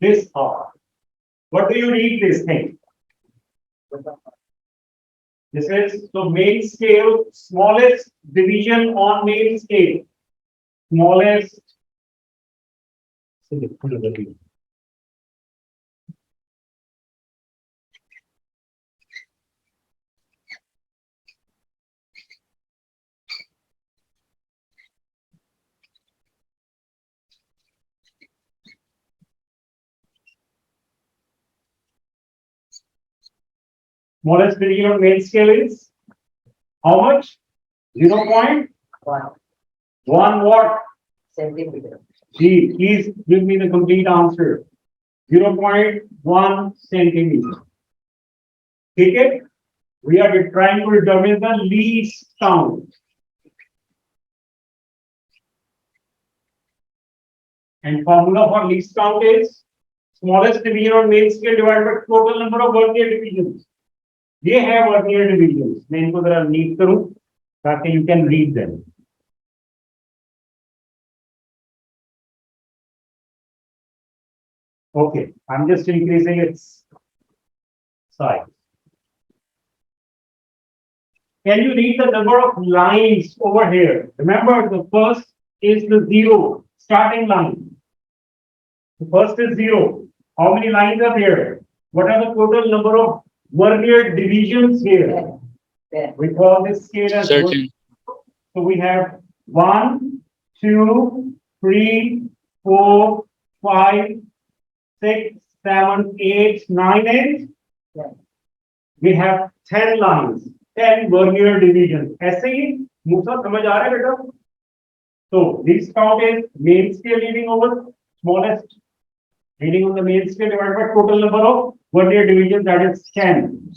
this part, what do you read this thing? This is so main scale, smallest division on main scale, smallest. Smallest division on main scale is how much? 0.1 what? Centimeter. Please give me the complete answer. 0.1 centimeter. Okay? We are trying to determine the least count. And formula for least count is smallest division on main scale divided by total number of vernier divisions. ये है vernier divisions. मैं इनको जरा NEET करूं ताकि you can read them. Okay, I'm just increasing its size. Can you read the number of lines over here? Remember, the first is the 0 starting line. The first is 0. How many lines are there? What are the total number of vernier divisions here? There. We call this scale as 13. So we have 1, 2, 3, 4, 5, 6, 7, 8, 9, 8. Yeah. We have 10 lines, 10 vernier divisions. ऐसे ही मूसा समझ आ रहा है बेटा? So this count is main scale reading over smallest reading on the main scale divided by total number of vernier divisions, that is 10.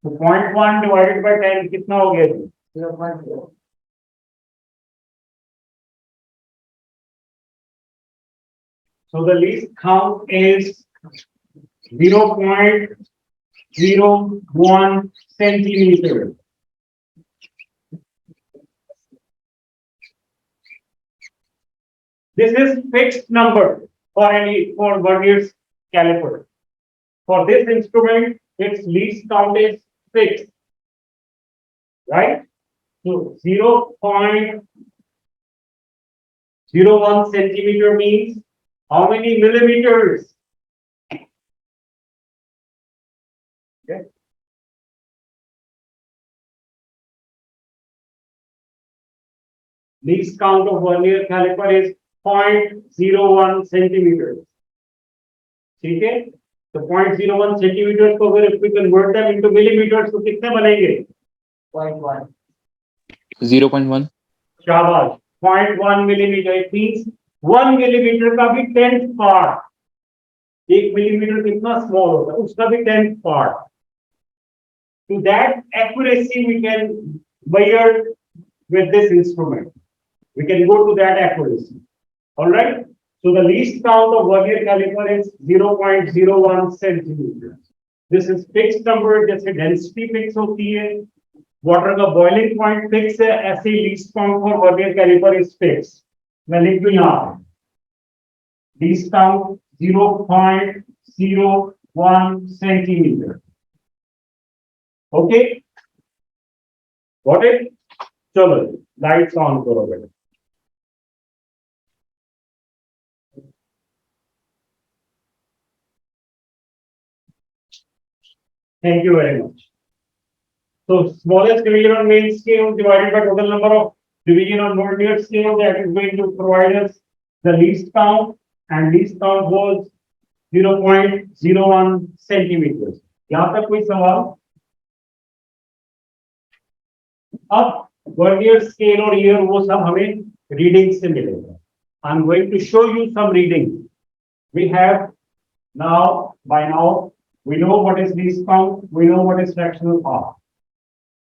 तो 0.1 divided by 10 कितना हो गया जी? 0.0. So the least count is 0.01 centimeter. This is fixed number for Verniers caliper. For this instrument, its least count is fixed, right? So 0.01 centimeter means how many millimeters? Okay. Least count of vernier caliper is 0.01 centimeters. ठीक है? तो 0.01 centimeters को अगर if we convert them into millimeters तो कितने बनेंगे? 0.1. 0.1. शाबाश. 0.1 millimeter. It means 1 millimeter का भी 10th part. 1 millimeter कितना small होता है? उसका भी 10th part. To that accuracy we can measure with this instrument. We can go to that accuracy. All right. So the least count of vernier caliper is 0.01 centimeters. This is fixed number. जैसे density fix होती है, water का boiling point fix है, ऐसे least count for vernier caliper is fixed. मैं लिख दूं यहाँ least count 0.01 centimeter. Okay. Got it? चलो lights on करो बेटा. Thank you very much. So smallest division on main scale divided by total number of division on vernier scale, that is going to provide us the least count, and least count was 0.01 centimeters. यहाँ तक कोई सवाल? अब vernier scale और year वो सब हमें readings से मिलेगा. I'm going to show you some readings. We have now, by now, we know what is least count, we know what is fractional part,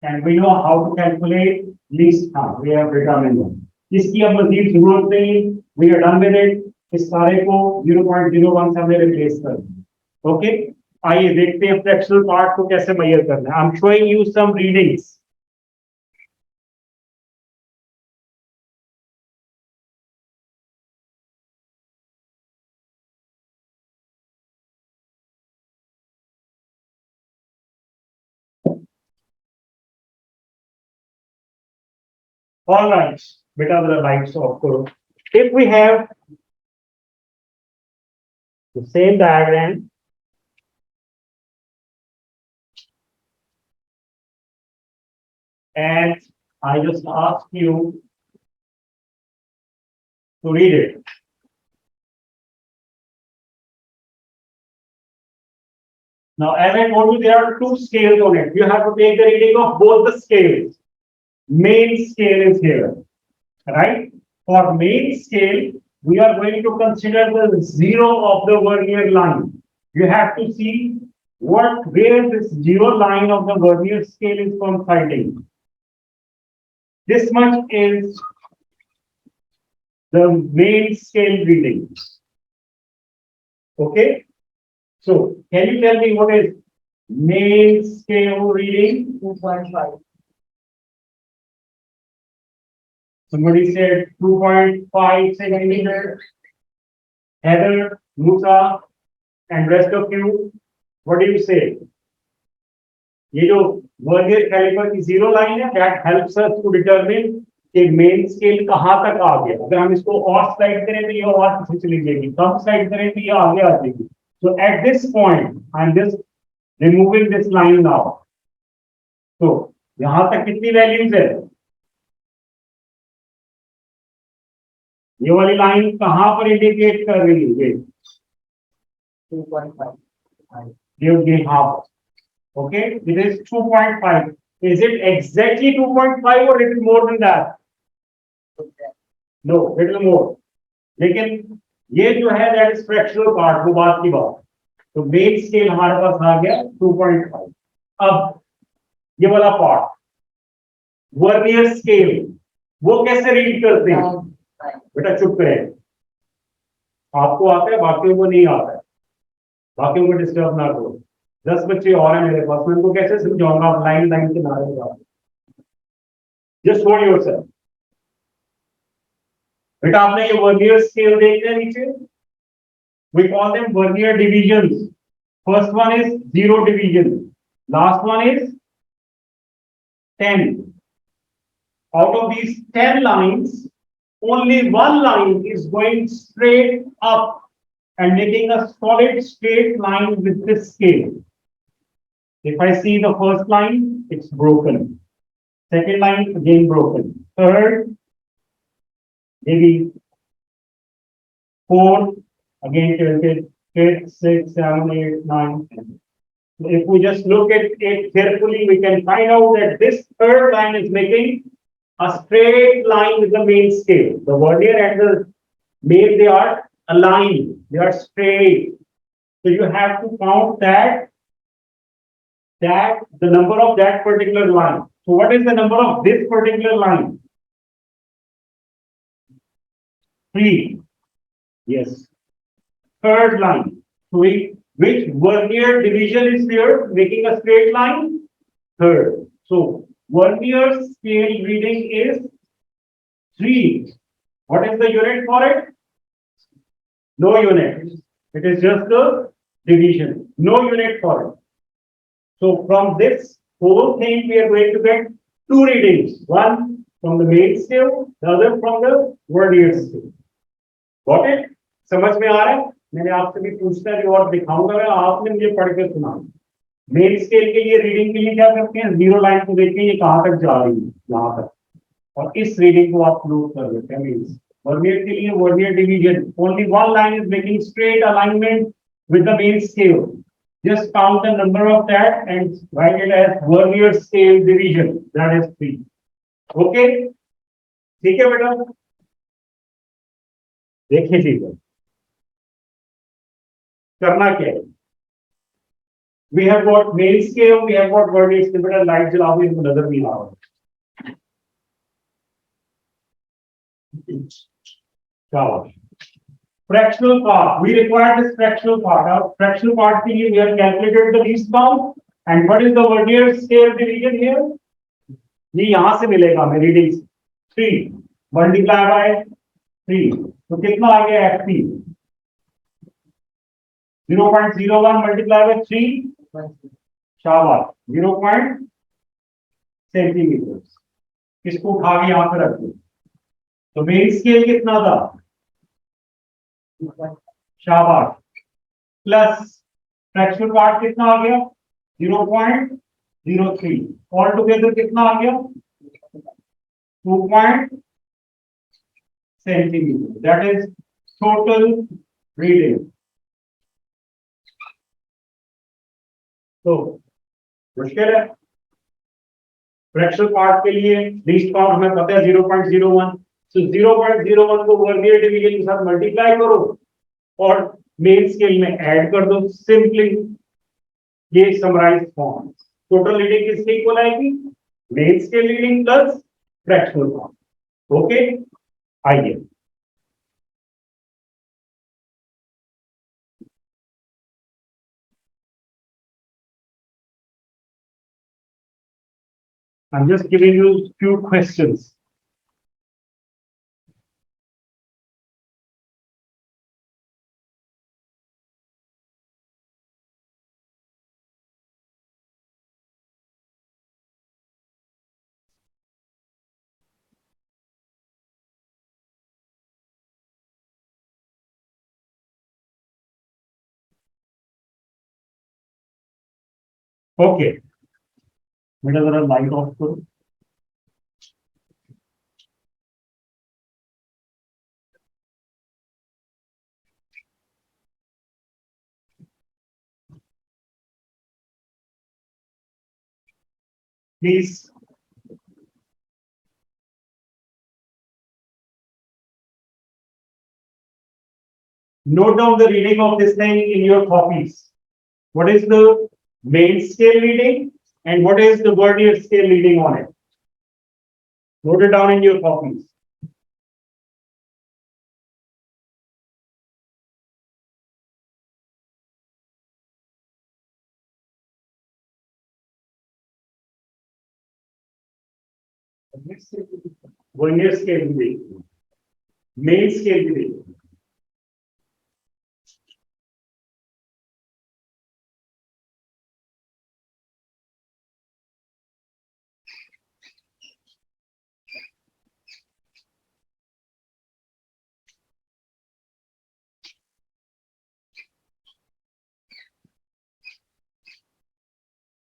and we know how to calculate least count. We have determined them. इसकी अब मज़ीद ज़रूरत नहीं. We are done with it. इस सारे को 0.01 से हमने replace कर दिया. Okay? आइए देखते हैं fractional part को कैसे measure करना है. I'm showing you some readings. All right, beta the lights off karo. If we have the same diagram, and I just ask you to read it. Now, as I told you, there are two scales on it. You have to take the reading of both the scales. Main scale is here, right? For main scale, we are going to consider the zero of the vernier line. You have to see where this zero line of the vernier scale is coinciding. This much is the main scale reading. Okay? So, can you tell me what is main scale reading? 2.5. Somebody said 2.5 centimeter. Heather, Musa, and rest of you, what do you say? ये जो vernier caliper की zero line है, that helps us to determine कि main scale कहाँ तक आ गया. अगर हम इसको और slide करें तो ये और पीछे चली जाएगी. कम slide करें तो ये आगे आ जाएगी. So at this point, I'm just removing this line now. So यहाँ तक कितनी values है? ये वाली लाइन कहाँ पर इंडिकेट कर रही है? 2.5. Give half. Okay, it is 2.5. Is it exactly 2.5 or little more than that? No, little more. लेकिन ये जो है that is fractional part, वो बात की बात. तो main scale हमारे पास आ गया 2.5. अब ये वाला पार्ट वर्नियर स्केल, वो कैसे रीड करते हैं? बेटा चुप करें, आपको आता है, बाकियों को नहीं आता है, बाकियों को डिस्टर्ब ना करो। 10 बच्चे और हैं मेरे पास, मैं उनको कैसे समझाऊंगा? आप लाइन लाइन के ना रहेगा, जस्ट होल्ड योरसेल्फ। बेटा आपने ये वर्नियर स्केल देख लिया नीचे, we call them vernier divisions. First one is 0 division, last one is 10. Out of these 10 lines, only one line is going straight up and making a solid straight line with this scale. If I see the first line, it's broken. Second line, again broken. Third, maybe fourth, again tilted. Fifth, sixth, seventh, eighth, ninth, 10th. So if we just look at it carefully, we can find out that this third line is making a straight line with the main scale. The vernier and the main, they are aligned, they are straight. So you have to count that the number of that particular line. So what is the number of this particular line? 3. Yes. Third line. So which vernier division is there making a straight line? Third. So vernier scale reading is 3. What is the unit for it? No unit. It is just the division. No unit for it. So from this whole thing, we are going to get 2 readings. One from the main scale, the other from the vernier scale. Got it? समझ में आ रहा है? मैंने आपसे भी पूछता है और दिखाऊंगा मैं, आपने मुझे पढ़ के सुना। मेन स्केल के लिए रीडिंग के लिए क्या करते हैं? 0 लाइन को देखते हैं ये कहां तक जा रही है, यहां तक, और इस रीडिंग को आप नोट कर देते हैं। मींस वर्नियर के लिए vernier division, only one line is making straight alignment with the main scale, just count the number of that and write it as vernier scale division, that is 3। Okay, ठीक है बेटा, देखिए ठीक है, करना क्या है? We have got main scale, we have got vernier scale, but light जला हुई इनको नजर नहीं आ रहा। Fractional part, we require this fractional part. Now, fractional part के लिए we have calculated the least count, and what is the vernier scale division here? ये यहां से मिलेगा हमें रीडिंग 3 मल्टीप्लाई बाय 3, तो कितना आ गया? FP 0.01 मल्टीप्लाई बाय 3, शाबाश, 0. सेंटीमीटर। इसको उठा के यहां पर रख दो, तो मेन स्केल कितना था? शाबाश, प्लस फ्रैक्शनल पार्ट कितना आ गया? 0.03, ऑल टुगेदर कितना आ गया? 2 centimetre, that is total reading. तो मुश्किल है, फ्रैक्शनल पार्ट के लिए लीस्ट काउंट हमें पता है 0.01, तो 0.01 को वर्नियर डिवीजन के साथ मल्टीप्लाई करो और मेन स्केल में ऐड कर दो, सिंपली ये समराइज फॉर्म। टोटल रीडिंग किसके इक्वल आएगी? Main scale reading plus fractional form. Okay, आइए I'm just giving you few questions. Okay. बेटा जरा लाइट ऑफ करो। Please note down the reading of this thing in your copies. What is the main scale reading? And what is the vernier scale reading on it? Note it down in your copies. Vernier scale भी देखिए, main scale भी देखिए।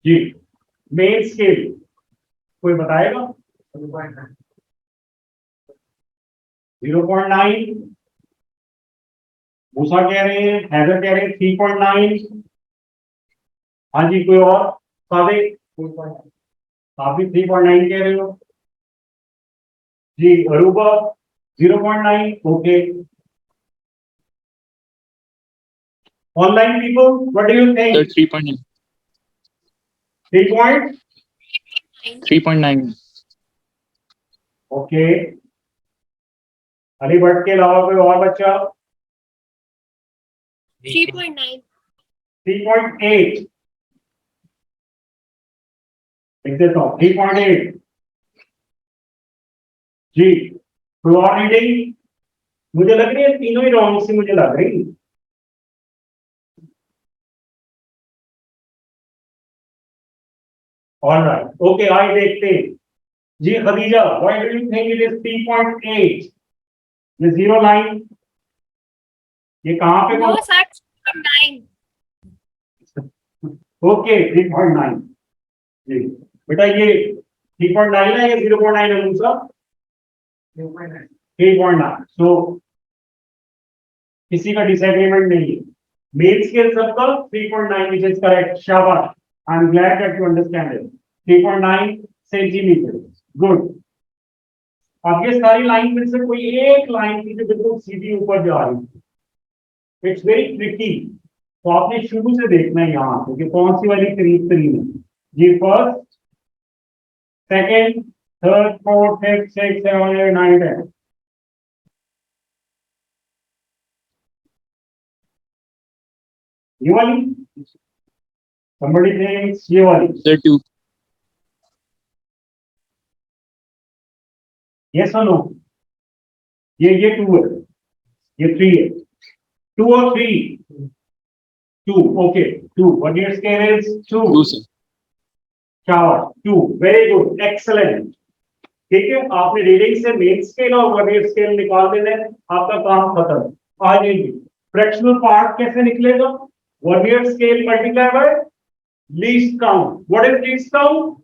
जी, main scale कोई बताएगा? 0.9, मूसा कह रहे हैं, हैदर कह रहे हैं 3.9। हाँ जी, कोई और? सादिक, आप भी 3.9 कह रहे हो जी। Aruba 0.9, okay. Online people, what do you Sir, think? 3.9. 3. 3.9. Okay. Ali Bhatt के अलावा कोई और बच्चा? 3.9. 3.8 लिख देता हूँ, 3.8 जी। कोई और रीडिंग? मुझे लग रही है तीनों ही रॉन्ग से मुझे लग रही। ऑलराइट, ओके, आइए देखते हैं जी। Khadija, why do you think it is 3.8? ये जीरो लाइन ये कहाँ पे? No, sir. 9. ओके, 3.9 जी। बेटा ये 3.9 है, ये 0.9 है दूसरा 3.9। सो किसी का डिसएग्रीमेंट नहीं है। मेन स्केल सबका 3.9 विच इज करेक्ट। शाबाश, I am glad that you understand it. 3.9 centimetre, good. अब ये सारी लाइन में से कोई एक लाइन थी जो बिल्कुल सीधी ऊपर जा रही थी। इट्स वेरी ट्रिकी, तो आपने शुरू से देखना है यहाँ पे कि कौन सी वाली करीब करीब है जी। First, second, third, fourth, fifth, six, seven, eight, nine, 10। ये वाली somebody thinks ये वाली? Sir, 2. yes or no? ये 2 है, ये 3 है। 2 और 3? 2, okay, 2। What your scale is? 2। 2, sir. शाबाश, 2, वेरी गुड, एक्सलेंट। ठीक है, आपने रीडिंग से मेन स्केल और वर्नियर स्केल निकाल देना है, आपका काम खत्म। आ जाइए, फ्रैक्शनल पार्ट कैसे निकलेगा? Vernier scale multiply by least count. What is least count?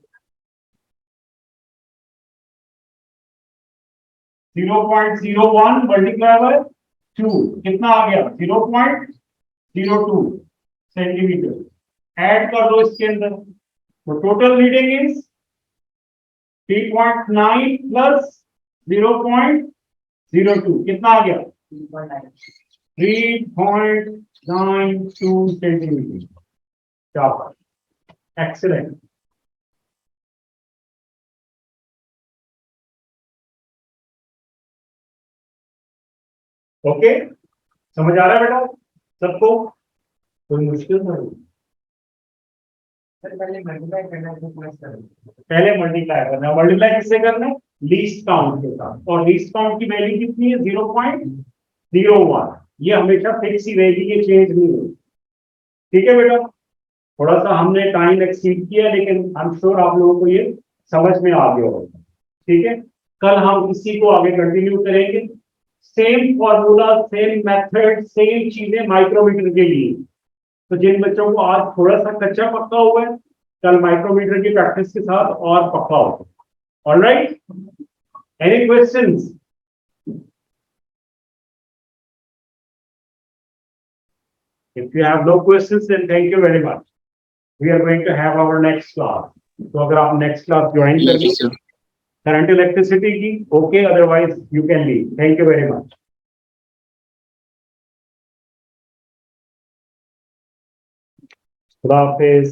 0.01 multiply by 2, कितना आ गया? 0.02 सेंटीमीटर। ऐड कर दो इसके अंदर, तो टोटल रीडिंग इज 3.9 प्लस 0.02, कितना आ गया? 3.92 सेंटीमीटर। शाबाश, एक्सीलेंट। ओके, समझ आ रहा है बेटा सबको? कोई मुश्किल नहीं। पहले मल्टीप्लाई करना है, प्लस करना पहले मल्टीप्लाई करना है। मल्टीप्लाई किससे करना है? लीस्ट काउंट के साथ। और लीस्ट काउंट की वैल्यू कितनी है? 0.01। ये हमेशा फिक्स ही रहेगी, ये चेंज नहीं होगी। ठीक है बेटा, थोड़ा सा हमने टाइम एक्सीड किया, लेकिन आई एम श्योर आप लोगों को ये समझ में आ गया होगा। ठीक है, कल हम इसी को आगे कंटिन्यू करेंगे। Same formula, same method, same चीजें माइक्रोमीटर के लिए। तो जिन बच्चों को आज थोड़ा सा कच्चा पक्का हुआ है, कल माइक्रोमीटर की प्रैक्टिस के साथ और पक्का होगा। Alright, any questions? If you have no questions, then thank you very much. We are going to have our next class. तो अगर आप next class join Thank करनी you, sir. current electricity की, okay, otherwise you can leave. Thank you very much. खुदा हाफिज।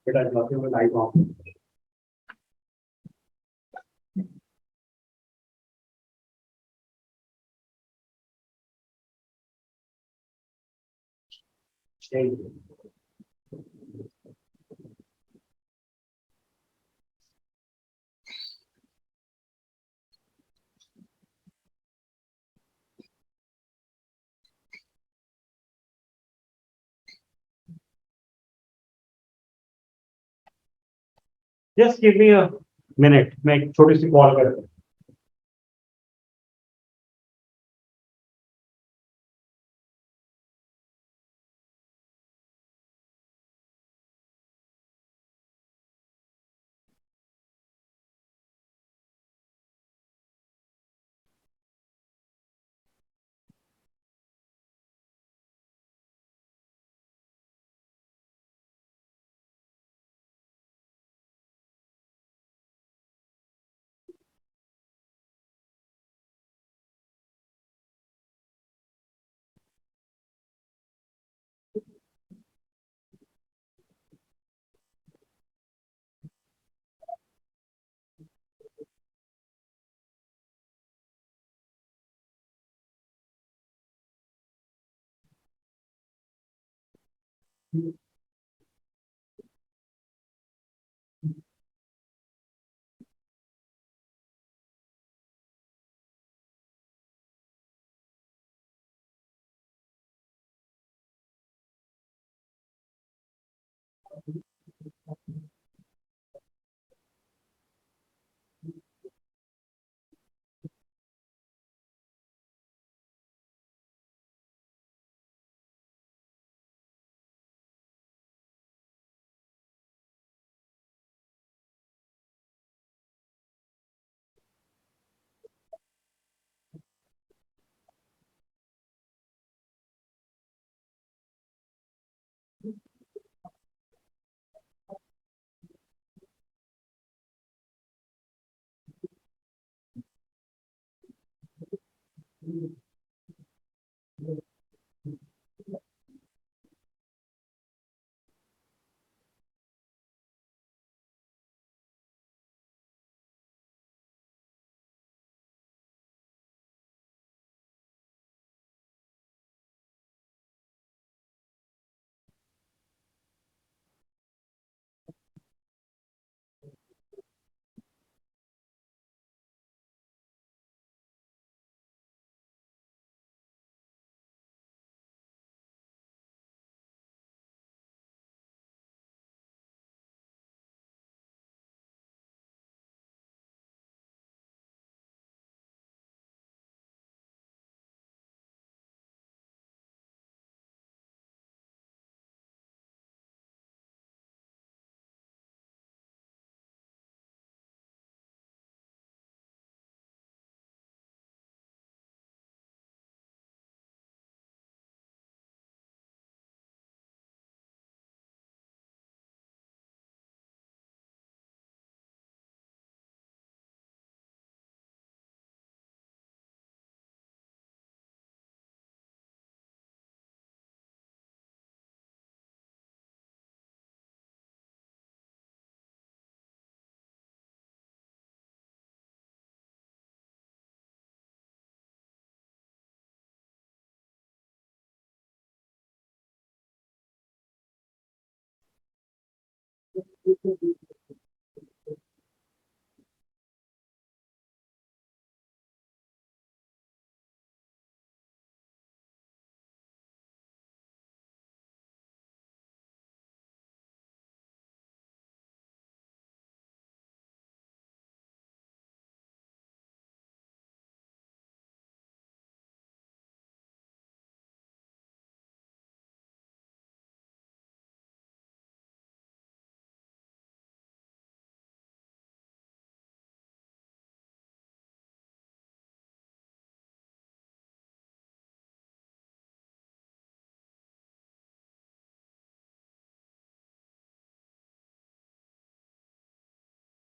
बेटा classes में light of just give me a minute मैं एक छोटी सी कॉल करता हूँ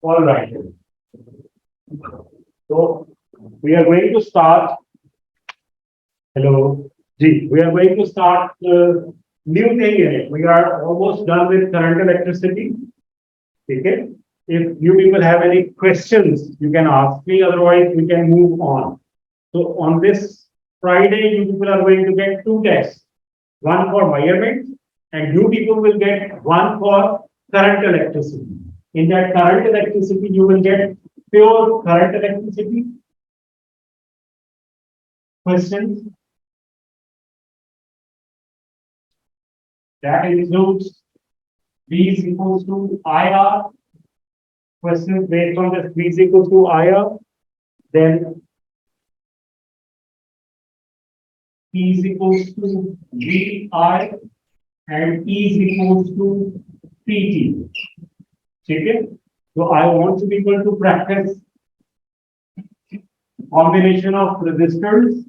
All right. So we are going to start. Hello. Ji, we are going to start new thing in it. We are almost done with current electricity. ठीक है? If you people have any questions, you can ask me. Otherwise, we can move on. So on this Friday, you people are going to get two tests. One for measurement, and you people will get one for current electricity. In that current electricity, you will get pure current electricity. Questions? That includes V is equals to IR. Questions based on this V is equals to IR. Then P is equals to VI and E is equals to PT. Okay? So I want you people to practice combination of resistors.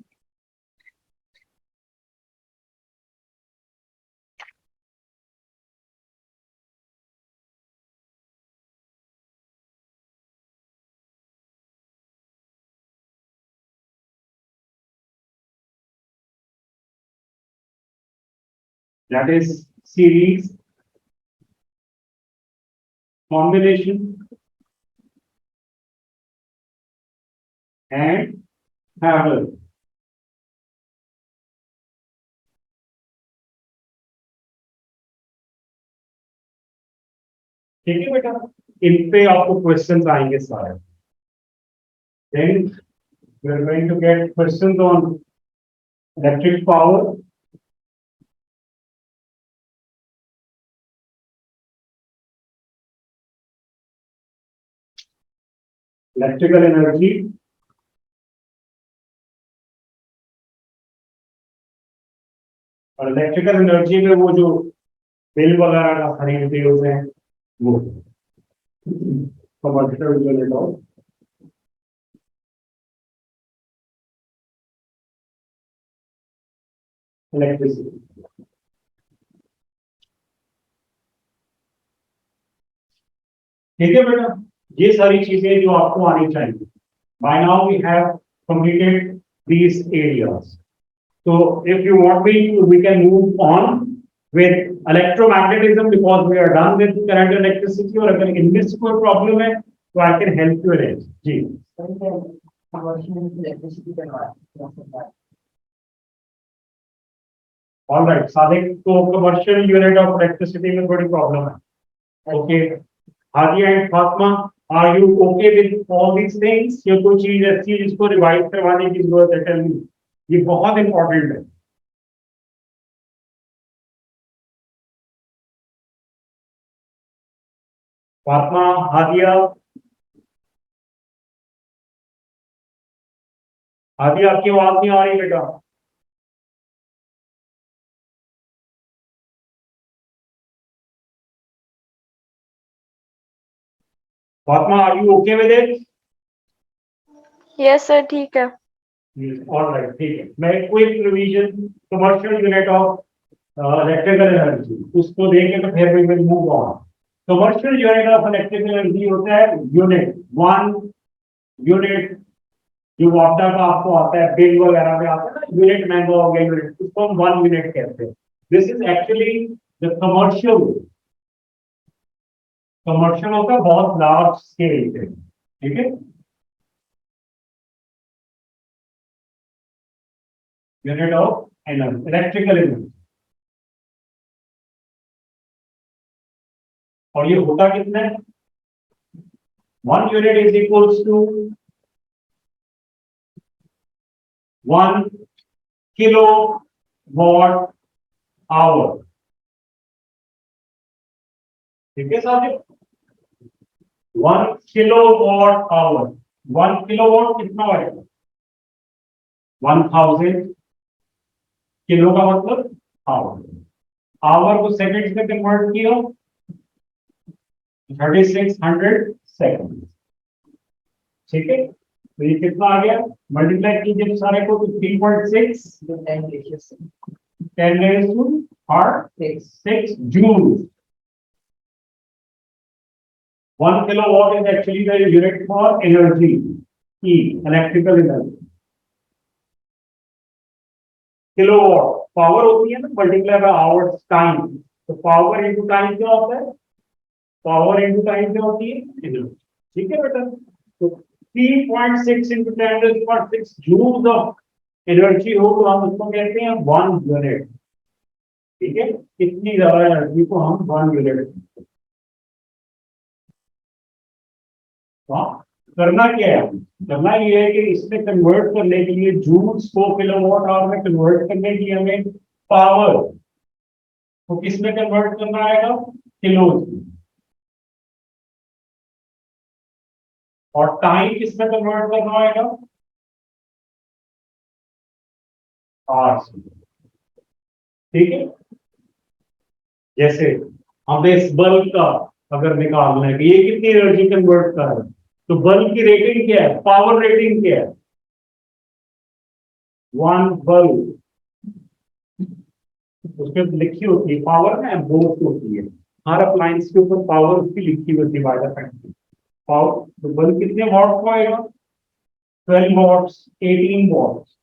That is series, combination, and parallel. ठीक है बेटा, इन पे आपको questions आएंगे सारे. Then we are going to get questions on electric power, electrical energy, और electrical energy में वो जो बिल वगैरह का खरीदते हैं वो कमर्शियल यूनिट ऑफ इलेक्ट्रिसिटी. ठीक है बेटा, ये सारी चीजें जो आपको आनी चाहिए. By now we have completed these areas. So if you want me to, we can move on with electromagnetism because we are done with current electricity. और अगर इनमें से कोई प्रॉब्लम है तो I can help you in it. Ji. All right, Sadiq तो commercial unit of electricity में थोड़ी प्रॉब्लम है. Okay. Hadia and Fatma, are you okay with all these things? ये कोई चीज ऐसी है जिसको रिवाइज करवाने की जरूरत है? Tell me. ये बहुत इंपॉर्टेंट है. फातिमा, हादिया, हादिया आपकी आवाज नहीं आ रही बेटा. Fatima, are you okay with it? Yes, sir. ठीक है. All right, ठीक है. मैं quick revision commercial unit of electrical energy उसको देंगे तो फिर we will move on. Commercial unit of electrical energy होता है यूनिट, वन यूनिट. जो वाटर का आपको आता है बिल वगैरह में आता है ना, यूनिट महंगा हो गया यूनिट, उसको हम वन यूनिट कहते हैं. This is actually the commercial. Commercial होता है बहुत लार्ज स्केल पे. ठीक है. Unit of energy, electrical energy. और ये होता कितना है? One unit is equals to 1 kilowatt hour. ठीक है साहब? 1 kilowatt hour. 1 kilowatt कितना होगा? 1000. किलो का मतलब आवर. आवर को सेकंड में कन्वर्ट किया 3600 सेकंड. ठीक है. तो ये कितना आ गया? मल्टीप्लाई कीजिए सारे को तो 3.6 10 raised to 6 joules. 1 kilowatt is actually the unit for energy, E, electrical energy. Kilowatt power होती है ना, मल्टीप्लाई बाय आवर्स टाइम. तो पावर इनटू टाइम क्या होता है? पावर इंटू टाइम क्या होती है एनर्जी, ठीक है बेटा। तो 3.6 इंटू 10⁻6 जूल्स ऑफ एनर्जी हो तो हम उसको कहते हैं 1 यूनिट, ठीक है। इतनी ज्यादा एनर्जी को हम 1 यूनिट। हाँ, करना क्या है, करना ये है कि इसमें कन्वर्ट करने के लिए जूल्स को किलोवाट आवर में कन्वर्ट करने की हमें पावर को किसमें कन्वर्ट करना आएगा, किलोज में, और टाइम किसमें कन्वर्ट करना आएगा, आवर्स में, ठीक है। जैसे हमें इस बल्ब का अगर निकालना है कि ये कितनी एनर्जी कन्वर्ट कर रहा है, तो बल्ब की रेटिंग क्या है, पावर रेटिंग क्या है, 1 बल्ब, उसमें लिखी होती है पावर ना, बोथ होती है, हर अप्लायंस के ऊपर पावर उसकी लिखी होती है बाय द फैक्टर पावर। तो बल्ब कितने वॉट का आएगा, 12 वॉट्स, 18 वॉट्स,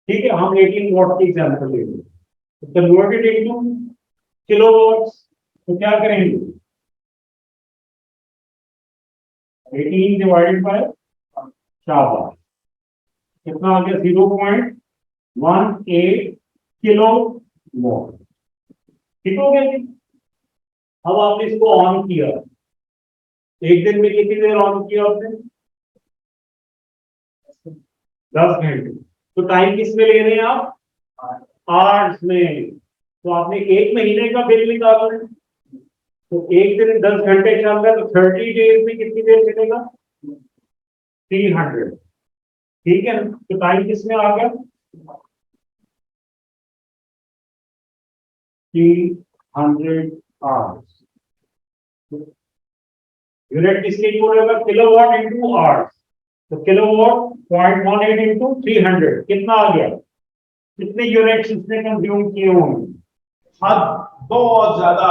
ठीक है। हम 18 वॉट की एग्जांपल ले लेंगे, तो कन्वर्टेड इनटू किलोवाट्स, तो क्या करेंगे, 18 डिवाइडेड बाय 4 कितना आ गया, 0.18 किलो वॉट, ठीक हो गया जी। अब आपने इसको ऑन किया, एक दिन में कितनी देर ऑन किया आपने, 10 घंटे। तो टाइम किस में ले रहे हैं आप, आवर्स में। तो आपने एक महीने का बिल निकाला है, तो एक दिन 10 घंटे चल रहा है, तो 30 डेज में कितनी देर चलेगा, 300, ठीक है। तो टाइम किसमें आ गया, 300 आवर्स। यूनिट किसके इक्वल होगा, किलोवाट इंटू आवर्स। तो किलोवाट 0.18 इंटू 300 कितना आ गया, कितने यूनिट्स इसने कंज्यूम किए होंगे, बहुत ज्यादा